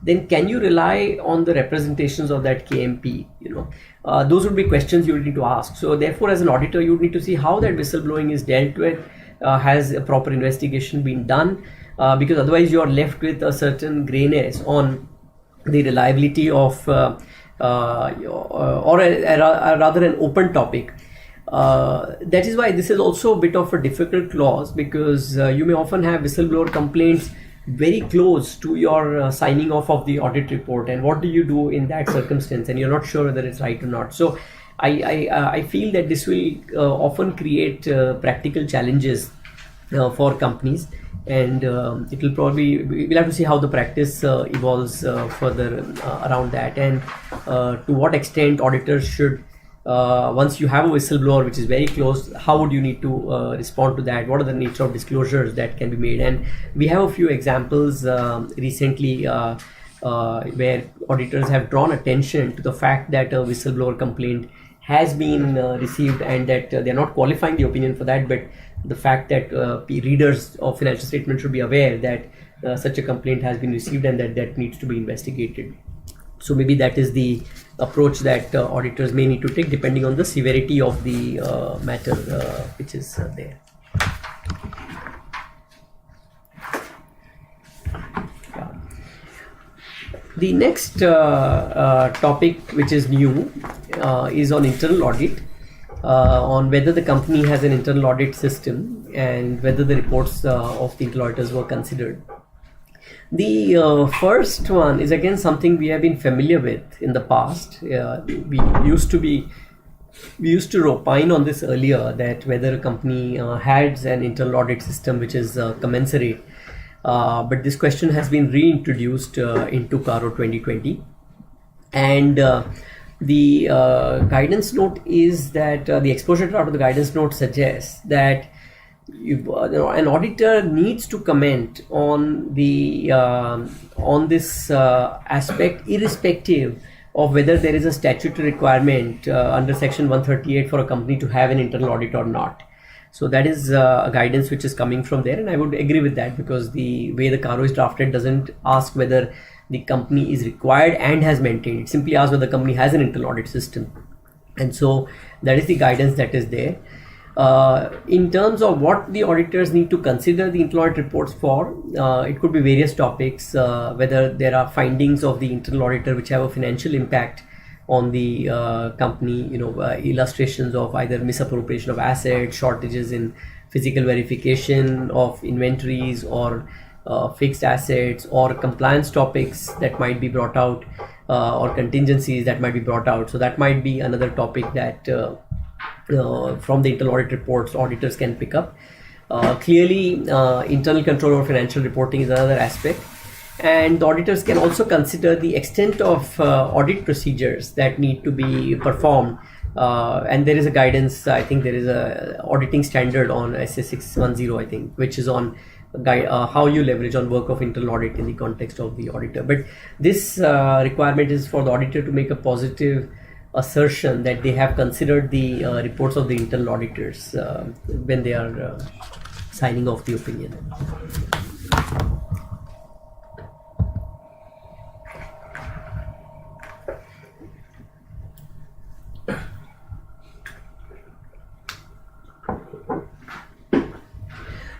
then can you rely on the representations of that KMP? Those would be questions you would need to ask. So, therefore, as an auditor, you would need to see how that whistleblowing is dealt with. Has a proper investigation been done? Because otherwise, you are left with a certain grayness on the reliability of or rather an open topic. That is why this is also a bit of a difficult clause, because you may often have whistleblower complaints very close to your signing off of the audit report, and what do you do in that circumstance, and you're not sure whether it's right or not. So I feel that this will often create practical challenges for companies, and it will probably, we'll have to see how the practice evolves further around that, and to what extent auditors should once you have a whistleblower which is very close, how would you need to respond to that? What are the nature of disclosures that can be made? And we have a few examples recently where auditors have drawn attention to the fact that a whistleblower complaint has been received, and that they're not qualifying the opinion for that, but the fact that readers of financial statements should be aware that such a complaint has been received and that needs to be investigated. So maybe that is the approach that auditors may need to take depending on the severity of the matter which is there. The next topic which is new is on internal audit, on whether the company has an internal audit system and whether the reports of the internal auditors were considered. The first one is again something we have been familiar with in the past. We used to opine on this earlier, that whether a company has an internal audit system which is commensurate. But this question has been reintroduced into CARO 2020, and the guidance note is that the exposure draft of the guidance note suggests that an auditor needs to comment on the on this aspect, irrespective of whether there is a statutory requirement under section 138 for a company to have an internal audit or not. So that is a guidance which is coming from there, and I would agree with that, because the way the CARO is drafted doesn't ask whether the company is required and has maintained. It simply asks whether the company has an internal audit system, and so that is the guidance that is there. In terms of what the auditors need to consider the internal audit reports for, it could be various topics, whether there are findings of the internal auditor which have a financial impact on the company, illustrations of either misappropriation of assets, shortages in physical verification of inventories or fixed assets, or compliance topics that might be brought out, or contingencies that might be brought out. So that might be another topic that from the internal audit reports auditors can pick up. Clearly, internal control over financial reporting is another aspect. And the auditors can also consider the extent of audit procedures that need to be performed. And there is a guidance, I think there is a auditing standard on SA 610, I think, which is on how you leverage on work of internal audit in the context of the auditor. But this requirement is for the auditor to make a positive assertion that they have considered the reports of the internal auditors when they are signing off the opinion.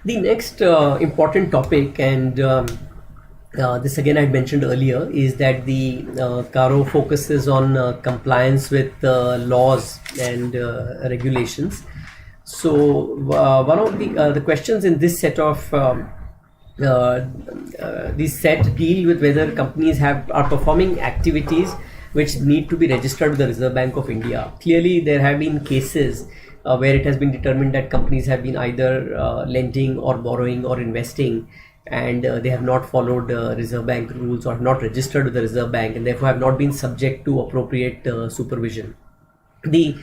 The next important topic, and this again I mentioned earlier, is that the CARO focuses on compliance with laws and regulations. So one of the questions in this set of this set deal with whether companies are performing activities which need to be registered with the Reserve Bank of India. Clearly, there have been cases where it has been determined that companies have been either lending or borrowing or investing, and they have not followed Reserve Bank rules or have not registered with the Reserve Bank, and therefore have not been subject to appropriate supervision. The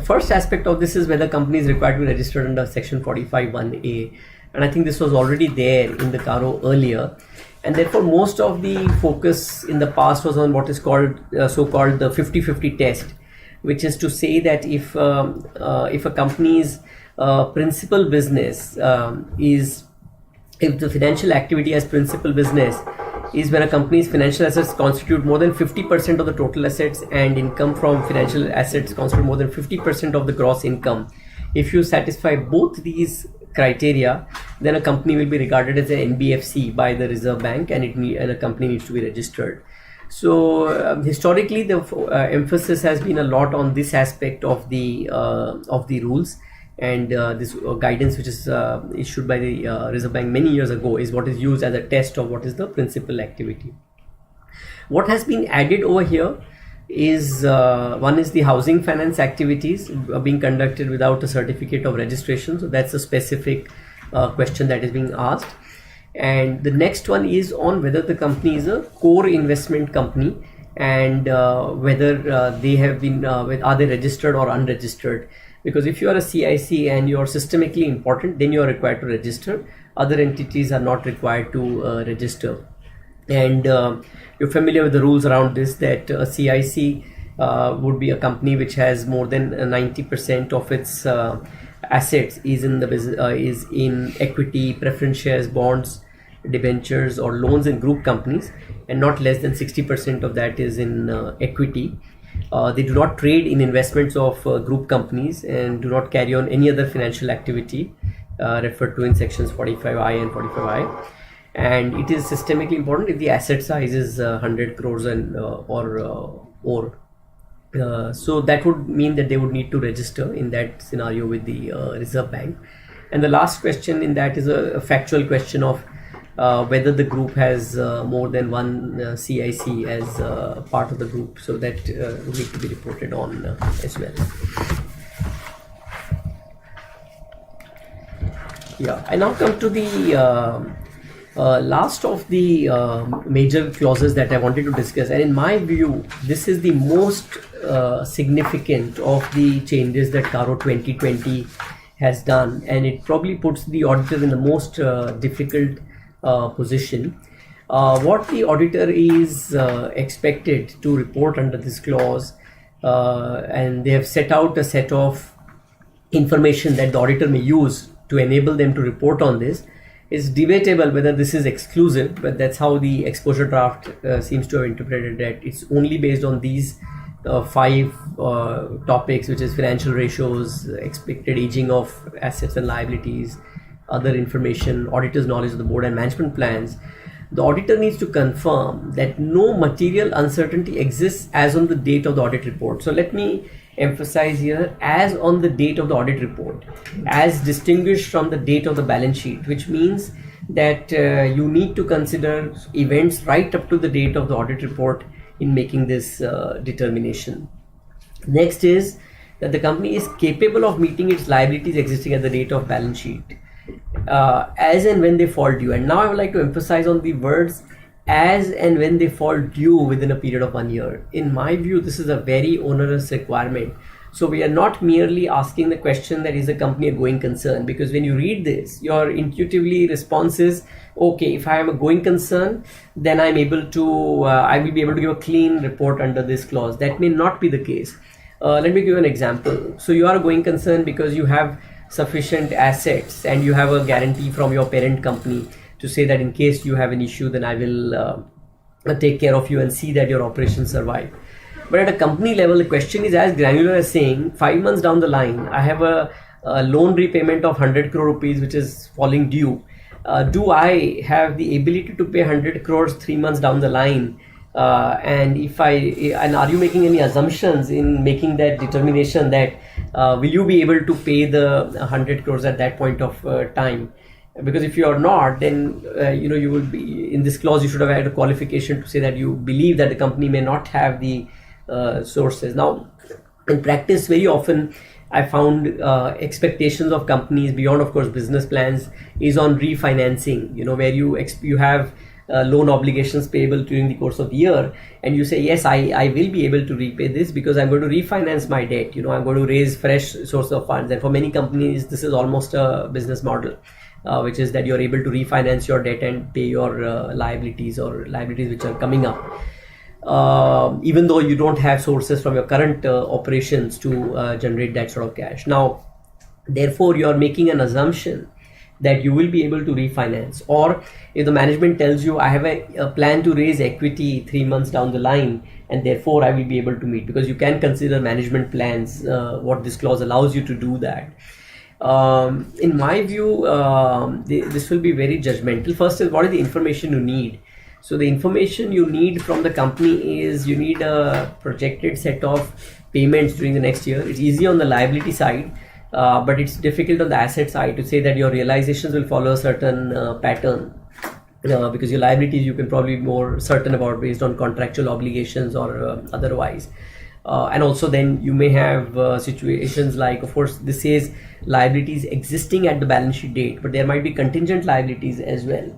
first aspect of this is whether company is required to be registered under section 45(1)(a), and I think this was already there in the CARO earlier, and therefore most of the focus in the past was on what is called so-called the 50-50 test, which is to say that if a company's principal business if the financial activity as principal business is when a company's financial assets constitute more than 50% of the total assets, and income from financial assets constitute more than 50% of the gross income. If you satisfy both these criteria, then a company will be regarded as an NBFC by the Reserve Bank, and a company needs to be registered. So historically, the emphasis has been a lot on this aspect of the rules, and this guidance, which is issued by the Reserve Bank many years ago, is what is used as a test of what is the principal activity. What has been added over here is one is the housing finance activities being conducted without a certificate of registration. So that's a specific question that is being asked. And the next one is on whether the company is a core investment company and whether they have been, are they registered or unregistered. Because if you are a CIC and you are systemically important, then you are required to register. Other entities are not required to register. And you're familiar with the rules around this, that a CIC would be a company which has more than 90% of its assets is in the is in equity, preference shares, bonds, debentures, or loans in group companies, and not less than 60% of that is in equity. They do not trade in investments of group companies and do not carry on any other financial activity referred to in sections 45I and 45I. And it is systemically important if the asset size is 100 crores and or more. So that would mean that they would need to register in that scenario with the Reserve Bank. And the last question in that is a factual question of whether the group has more than one CIC as part of the group. So that would need to be reported on as well. Yeah, I now come to the last of the major clauses that I wanted to discuss, and in my view, this is the most significant of the changes that CARO 2020 has done, and it probably puts the auditor in the most difficult position. What the auditor is expected to report under this clause, and they have set out a set of information that the auditor may use to enable them to report on this. It's debatable whether this is exclusive, but that's how the exposure draft seems to have interpreted that. It's only based on these 5 topics, which is financial ratios, expected aging of assets and liabilities, other information, auditor's knowledge of the board and management plans. The auditor needs to confirm that no material uncertainty exists as on the date of the audit report. So let me emphasize here, as on the date of the audit report, as distinguished from the date of the balance sheet, which means that you need to consider events right up to the date of the audit report in making this determination. Next is that the company is capable of meeting its liabilities existing at the date of balance sheet as and when they fall due. And now I would like to emphasize on the words as and when they fall due within a period of 1 year. In my view, this is a very onerous requirement. So we are not merely asking the question that is the company a going concern, because when you read this, your intuitively response is, okay, if I am a going concern, then I'm able to, I will be able to give a clean report under this clause. That may not be the case. Let me give you an example. So you are a going concern because you have sufficient assets and you have a guarantee from your parent company to say that in case you have an issue, then I will take care of you and see that your operations survive. But at a company level, the question is as granular as saying 5 months down the line, I have a loan repayment of 100 crore rupees which is falling due. Do I have the ability to pay 100 crores 3 months down the line? And are you making any assumptions in making that determination that will you be able to pay the 100 crores at that point of time? Because if you are not, then you will be in this clause. You should have had a qualification to say that you believe that the company may not have the sources. Now, in practice, very often I found expectations of companies beyond, of course, business plans is on refinancing. Where you have loan obligations payable during the course of the year, and you say, yes, I will be able to repay this because I'm going to refinance my debt. I'm going to raise fresh source of funds. And for many companies, this is almost a business model. Which is that you're able to refinance your debt and pay your liabilities or liabilities which are coming up, even though you don't have sources from your current operations to generate that sort of cash. Now, therefore, you're making an assumption that you will be able to refinance. Or if the management tells you, I have a plan to raise equity 3 months down the line, and therefore I will be able to meet, because you can consider management plans, what this clause allows you to do that. In my view, this will be very judgmental. First is, what is the information you need? So the information you need from the company is, you need a projected set of payments during the next year. It's easy on the liability side, but it's difficult on the asset side to say that your realizations will follow a certain pattern, because your liabilities you can probably be more certain about based on contractual obligations or otherwise. And also then you may have situations like, of course, this says liabilities existing at the balance sheet date, but there might be contingent liabilities as well.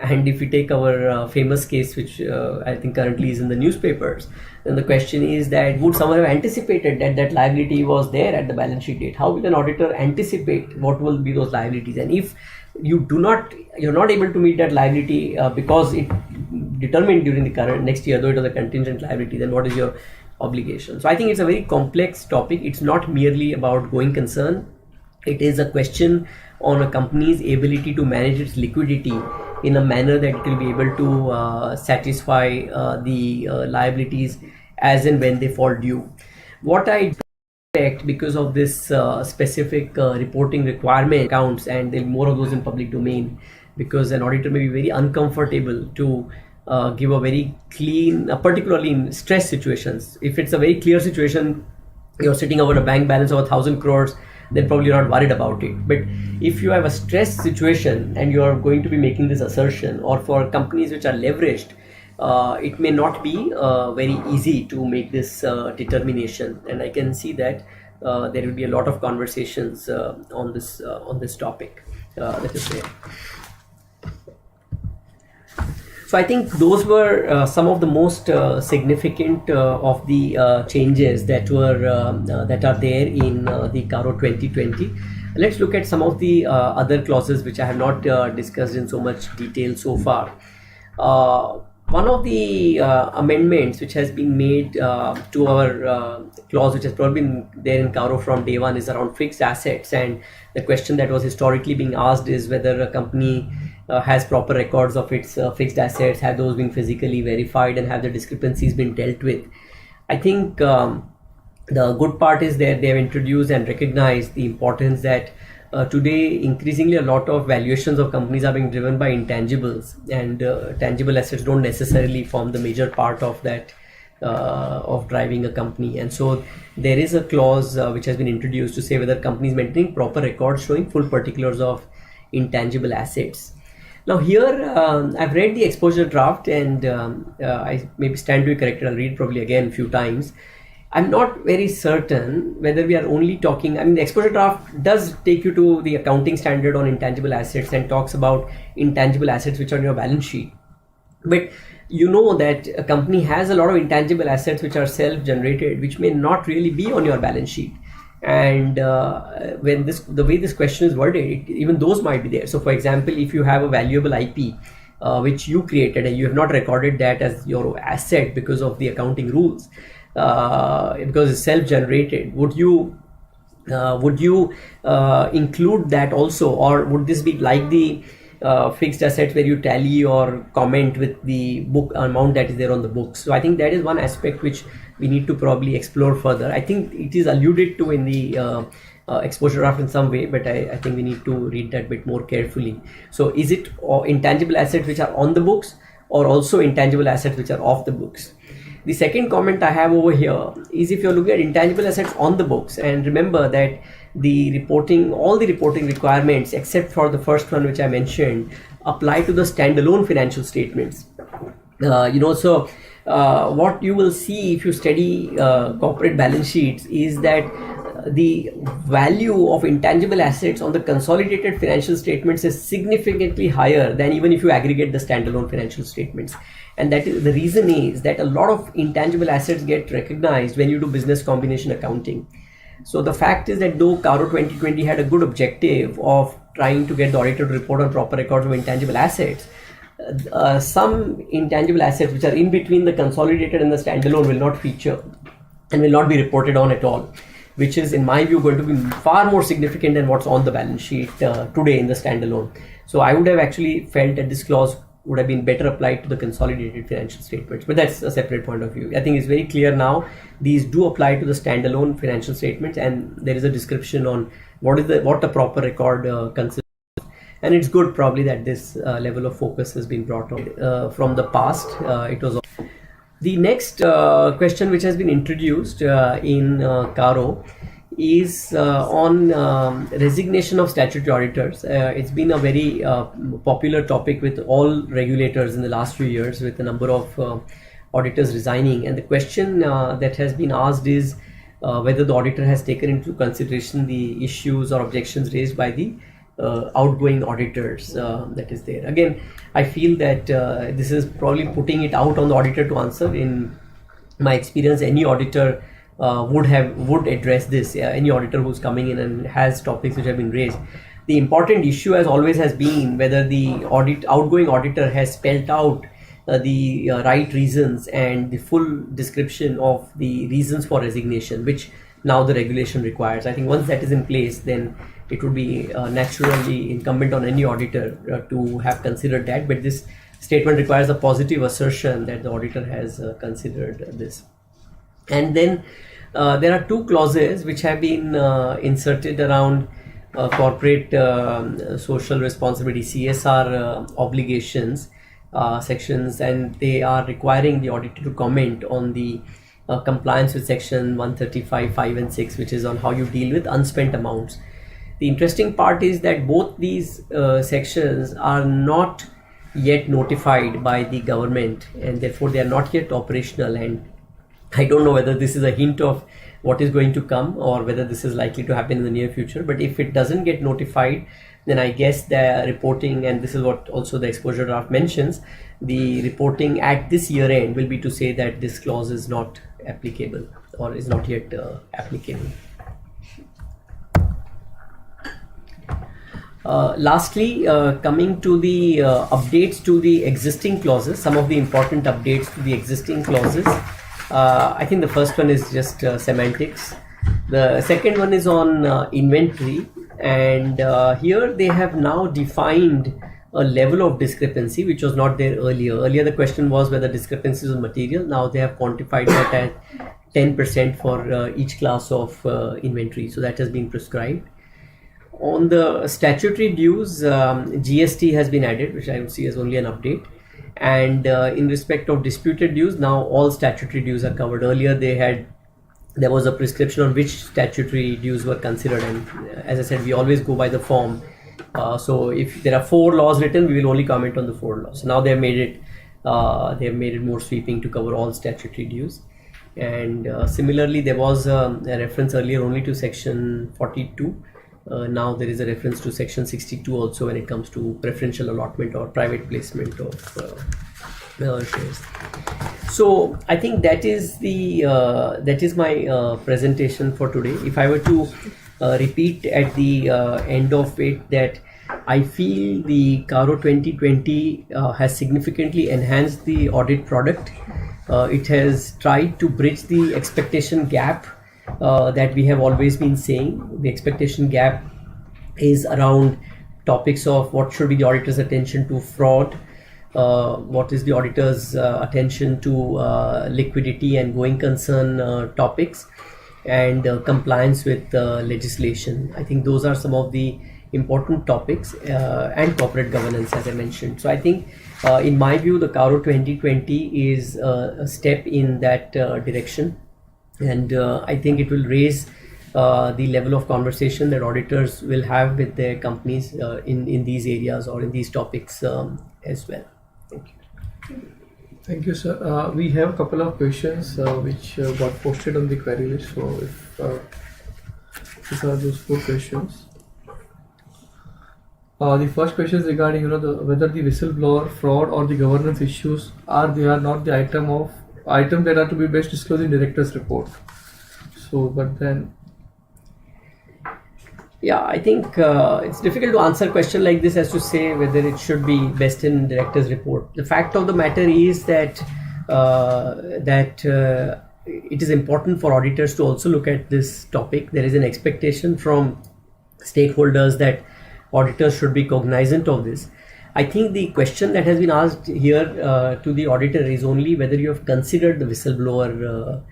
And if we take our famous case, which I think currently is in the newspapers, then the question is that would someone have anticipated that that liability was there at the balance sheet date? How will an auditor anticipate what will be those liabilities? And if you're not able to meet that liability because it determined during the current next year, though it was a contingent liability, then what is your obligation? So I think it's a very complex topic. It's not merely about going concern. It is a question on a company's ability to manage its liquidity in a manner that it will be able to satisfy the liabilities as and when they fall due. What I expect, because of this specific reporting requirement accounts, and there will be more of those in public domain, because an auditor may be very uncomfortable to give a very clean, particularly in stress situations. If it's a very clear situation, you're sitting over a bank balance of 1,000 crores, then probably you're not worried about it. But if you have a stress situation and you are going to be making this assertion, or for companies which are leveraged, it may not be very easy to make this determination. And I can see that there will be a lot of conversations on this topic that is there. So I think those were some of the most significant of the changes that are there in the CARO 2020. Let's look at some of the other clauses which I have not discussed in so much detail so far. One of the amendments which has been made to our clause, which has probably been there in CARO from day one, is around fixed assets. And the question that was historically being asked is whether a company has proper records of its fixed assets, have those been physically verified, and have the discrepancies been dealt with. I think the good part is that they have introduced and recognized the importance that today increasingly a lot of valuations of companies are being driven by intangibles, and tangible assets don't necessarily form the major part of that of driving a company. And so there is a clause which has been introduced to say whether companies maintaining proper records showing full particulars of intangible assets. Now here I've read the exposure draft, and I maybe stand to be corrected. I'll read probably again a few times. I'm not very certain whether we are only talking, I mean, the exposure draft does take you to the accounting standard on intangible assets and talks about intangible assets which are on your balance sheet. But you know that a company has a lot of intangible assets which are self-generated, which may not really be on your balance sheet. And when the way this question is worded, even those might be there. So for example, if you have a valuable IP which you created and you have not recorded that as your asset because of the accounting rules, because it's self-generated, would you include that also, or would this be like the fixed assets where you tally or comment with the book amount that is there on the books? So I think that is one aspect which we need to probably explore further. I think it is alluded to in the exposure draft in some way, but I think we need to read that bit more carefully. So is it intangible assets which are on the books, or also intangible assets which are off the books? The second comment I have over here is if you're looking at intangible assets on the books, and remember that all the reporting requirements except for the first one which I mentioned apply to the standalone financial statements. So what you will see if you study corporate balance sheets is that the value of intangible assets on the consolidated financial statements is significantly higher than even if you aggregate the standalone financial statements. And that is the reason is that a lot of intangible assets get recognized when you do business combination accounting. So the fact is that though CARO 2020 had a good objective of trying to get the auditor to report on proper records of intangible assets, some intangible assets which are in between the consolidated and the standalone will not feature and will not be reported on at all, which is in my view going to be far more significant than what's on the balance sheet today in the standalone. So I would have actually felt that this clause would have been better applied to the consolidated financial statements, but that's a separate point of view. I think it's very clear now these do apply to the standalone financial statements, and there is a description on what a proper record consists. And it's good probably that this level of focus has been brought on from the past. It was the next question which has been introduced in CARO is on resignation of statutory auditors. It's been a very popular topic with all regulators in the last few years, with a number of auditors resigning. And the question that has been asked is whether the auditor has taken into consideration the issues or objections raised by the outgoing auditors that is there. Again, I feel that this is probably putting it out on the auditor to answer. In my experience, any auditor would address this. Any auditor who's coming in and has topics which have been raised. The important issue as always has been whether the outgoing auditor has spelled out the right reasons and the full description of the reasons for resignation, which now the regulation requires. I think once that is in place, then it would be naturally incumbent on any auditor to have considered that. But this statement requires a positive assertion that the auditor has considered this. And then there are two clauses which have been inserted around corporate social responsibility, CSR obligations sections, and they are requiring the auditor to comment on the compliance with section 135, 5 and 6, which is on how you deal with unspent amounts. The interesting part is that both these sections are not yet notified by the government, and therefore they are not yet operational. And I don't know whether this is a hint of what is going to come or whether this is likely to happen in the near future. But if it doesn't get notified, then I guess the reporting, and this is what also the exposure draft mentions, the reporting at this year end will be to say that this clause is not applicable or is not yet applicable. Lastly, coming to the updates to the existing clauses, some of the important updates to the existing clauses. I think the first one is just semantics. The second one is on inventory, and here they have now defined a level of discrepancy which was not there earlier. Earlier the question was whether discrepancies were material. Now they have quantified that at 10% for each class of inventory. So that has been prescribed. On the statutory dues, GST has been added, which I would see as only an update. And in respect of disputed dues, now all statutory dues are covered. Earlier there was a prescription on which statutory dues were considered, and as I said, we always go by the form. So if there are 4 laws written, we will only comment on the 4 laws. So now they have made it more sweeping to cover all statutory dues. And similarly, there was a reference earlier only to section 42. Now there is a reference to section 62 also when it comes to preferential allotment or private placement of shares. So I think that is my presentation for today. If I were to repeat at the end of it, that I feel the CARO 2020 has significantly enhanced the audit product. It has tried to bridge the expectation gap that we have always been saying. The expectation gap is around topics of what should be the auditor's attention to fraud, what is the auditor's attention to liquidity and going concern topics, and compliance with legislation. I think those are some of the important topics, and corporate governance, as I mentioned. So I think in my view, the CARO 2020 is a step in that direction. And I think it will raise the level of conversation that auditors will have with their companies in these areas or in these topics as well. Thank you. Thank you, sir. We have a couple of questions which got posted on the query list. So if these are those 4 questions. The first question is regarding whether the whistleblower fraud or the governance issues they are not the item that are to be best disclosed in director's report. So, but then, yeah, I think it's difficult to answer a question like this as to say whether it should be best in director's report. The fact of the matter is that it is important for auditors to also look at this topic. There is an expectation from stakeholders that auditors should be cognizant of this. I think the question that has been asked here to the auditor is only whether you have considered the whistleblower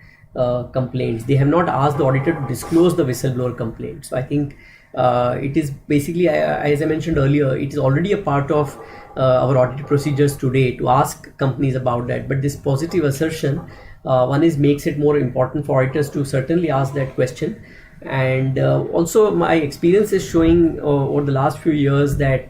complaints. They have not asked the auditor to disclose the whistleblower complaints. So I think it is basically, as I mentioned earlier, it is already a part of our audit procedures today to ask companies about that. But this positive assertion, makes it more important for auditors to certainly ask that question. And also my experience is showing over the last few years that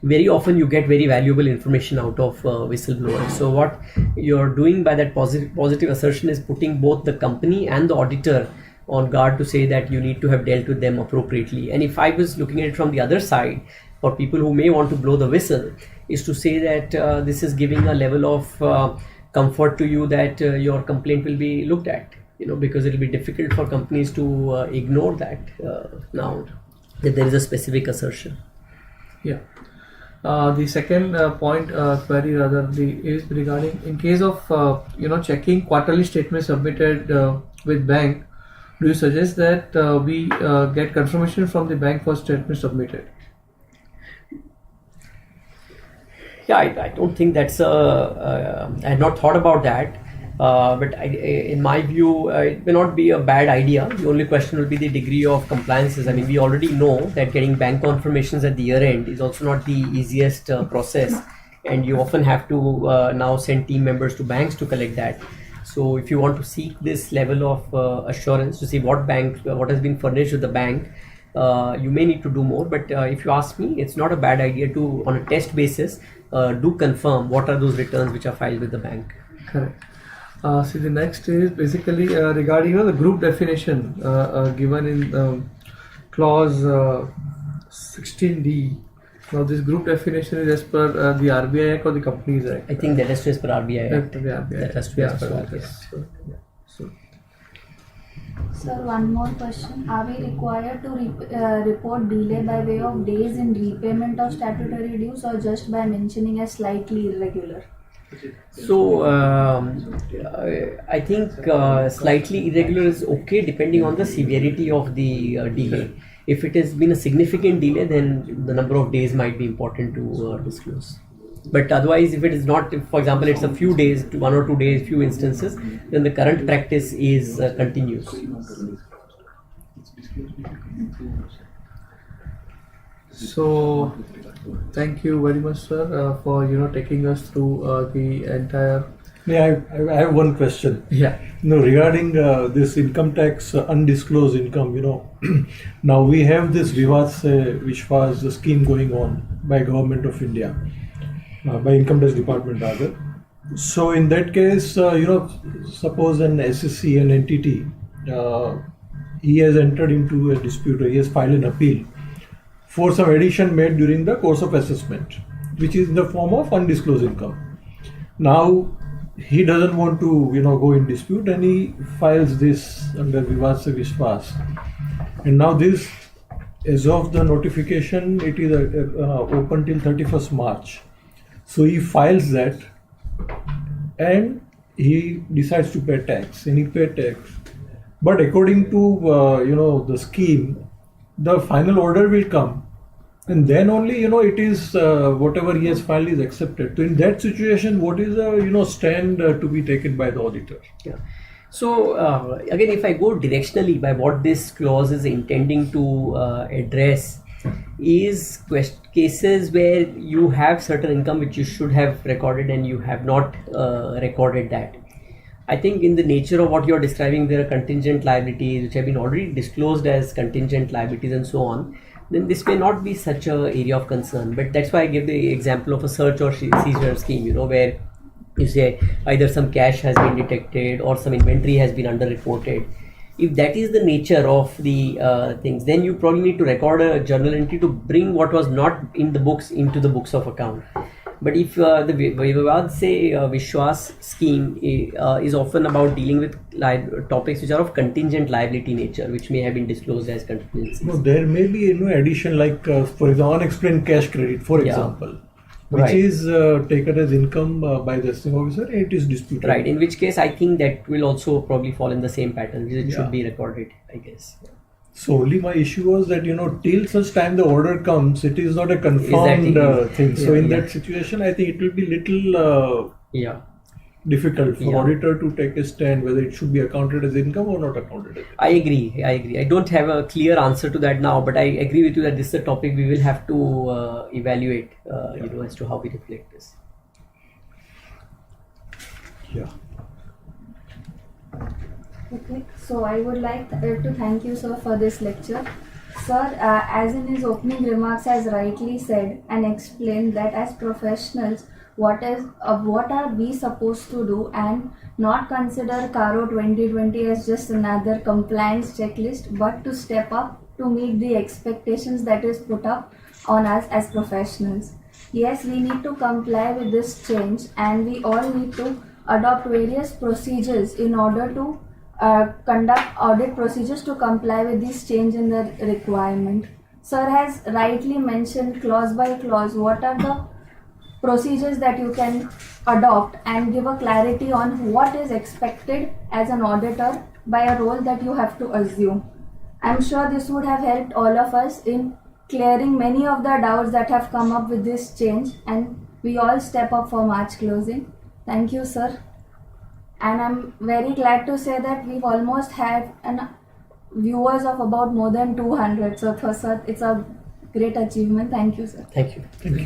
very often you get very valuable information out of whistleblowers. So what you're doing by that positive assertion is putting both the company and the auditor on guard to say that you need to have dealt with them appropriately. And if I was looking at it from the other side, for people who may want to blow the whistle, is to say that this is giving a level of comfort to you that your complaint will be looked at, because it will be difficult for companies to ignore that now that there is a specific assertion. Yeah. The second query rather is regarding in case of checking quarterly statements submitted with bank. Do you suggest that we get confirmation from the bank for statement submitted? Yeah, I don't think that's I had not thought about that, but in my view, it may not be a bad idea. The only question will be the degree of compliances. I mean, we already know that getting bank confirmations at the year end is also not the easiest process, and you often have to now send team members to banks to collect that. So if you want to seek this level of assurance to see what has been furnished with the bank, you may need to do more. But if you ask me, it's not a bad idea to, on a test basis, do confirm what are those returns which are filed with the bank. Correct. See, the next is basically regarding the group definition given in clause 16D. Now, this group definition is as per the RBI Act or the Companies Act? I think that is as per RBI Act. That has to be as per RBI. Sir, one more question. Are we required to report delay by way of days in repayment of statutory dues or just by mentioning as slightly irregular? So I think slightly irregular is okay depending on the severity of the delay. If it has been a significant delay, then the number of days might be important to disclose. But otherwise, if it is not, for example, it's a few days, 1 or 2 days, few instances, then the current practice is continuous. So, thank you very much, sir, for taking us through the entire. Yeah, I have one question. Yeah. Regarding this income tax undisclosed income, now we have this Vivad Se Vishwas scheme going on by Government of India, by Income Tax Department rather. So in that case, suppose an SSC, an entity, he has entered into a dispute, or he has filed an appeal for some addition made during the course of assessment, which is in the form of undisclosed income. Now, he doesn't want to, go in dispute, and he files this under Vivad Se Vishwas. And now this, as of the notification, it is open till 31st March. So he files that, and he decides to pay tax, and he pays tax. But according to, the scheme, the final order will come, and then only it is whatever he has filed is accepted. So in that situation, what is the stand to be taken by the auditor? Yeah. So again, if I go directionally by what this clause is intending to address, is cases where you have certain income which you should have recorded and you have not recorded that. I think in the nature of what you're describing, there are contingent liabilities which have been already disclosed as contingent liabilities and so on. Then this may not be such an area of concern. But that's why I give the example of a search or seizure scheme, where you say either some cash has been detected or some inventory has been underreported. If that is the nature of the things, then you probably need to record a journal entry to bring what was not in the books into the books of account. But if the Vivad Se Vishwas scheme is often about dealing with topics which are of contingent liability nature, which may have been disclosed as contingencies. No, there may be addition like, for example, unexplained cash credit, for example, which is taken as income by the assessing officer, and it is disputed. Right, in which case I think that will also probably fall in the same pattern. It should be recorded, I guess. So only my issue was that till such time the order comes, it is not a confirmed thing. So in that situation, I think it will be little difficult for auditor to take a stand whether it should be accounted as income or not accounted as income. I agree. I don't have a clear answer to that now, but I agree with you that this is a topic we will have to evaluate, as to how we reflect this. Yeah. Okay, so I would like to thank you, sir, for this lecture. Sir, as in his opening remarks has rightly said and explained that as professionals, what are we supposed to do, and not consider CARO 2020 as just another compliance checklist, but to step up to meet the expectations that is put up on us as professionals. Yes, we need to comply with this change, and we all need to adopt various procedures in order to conduct audit procedures to comply with this change in the requirement. Sir has rightly mentioned clause by clause what are the procedures that you can adopt and give a clarity on what is expected as an auditor by a role that you have to assume. I'm sure this would have helped all of us in clearing many of the doubts that have come up with this change, and we all step up for March closing. Thank you, sir. And I'm very glad to say that we've almost had viewers of about more than 200. So, sir, it's a great achievement. Thank you, sir. Thank you.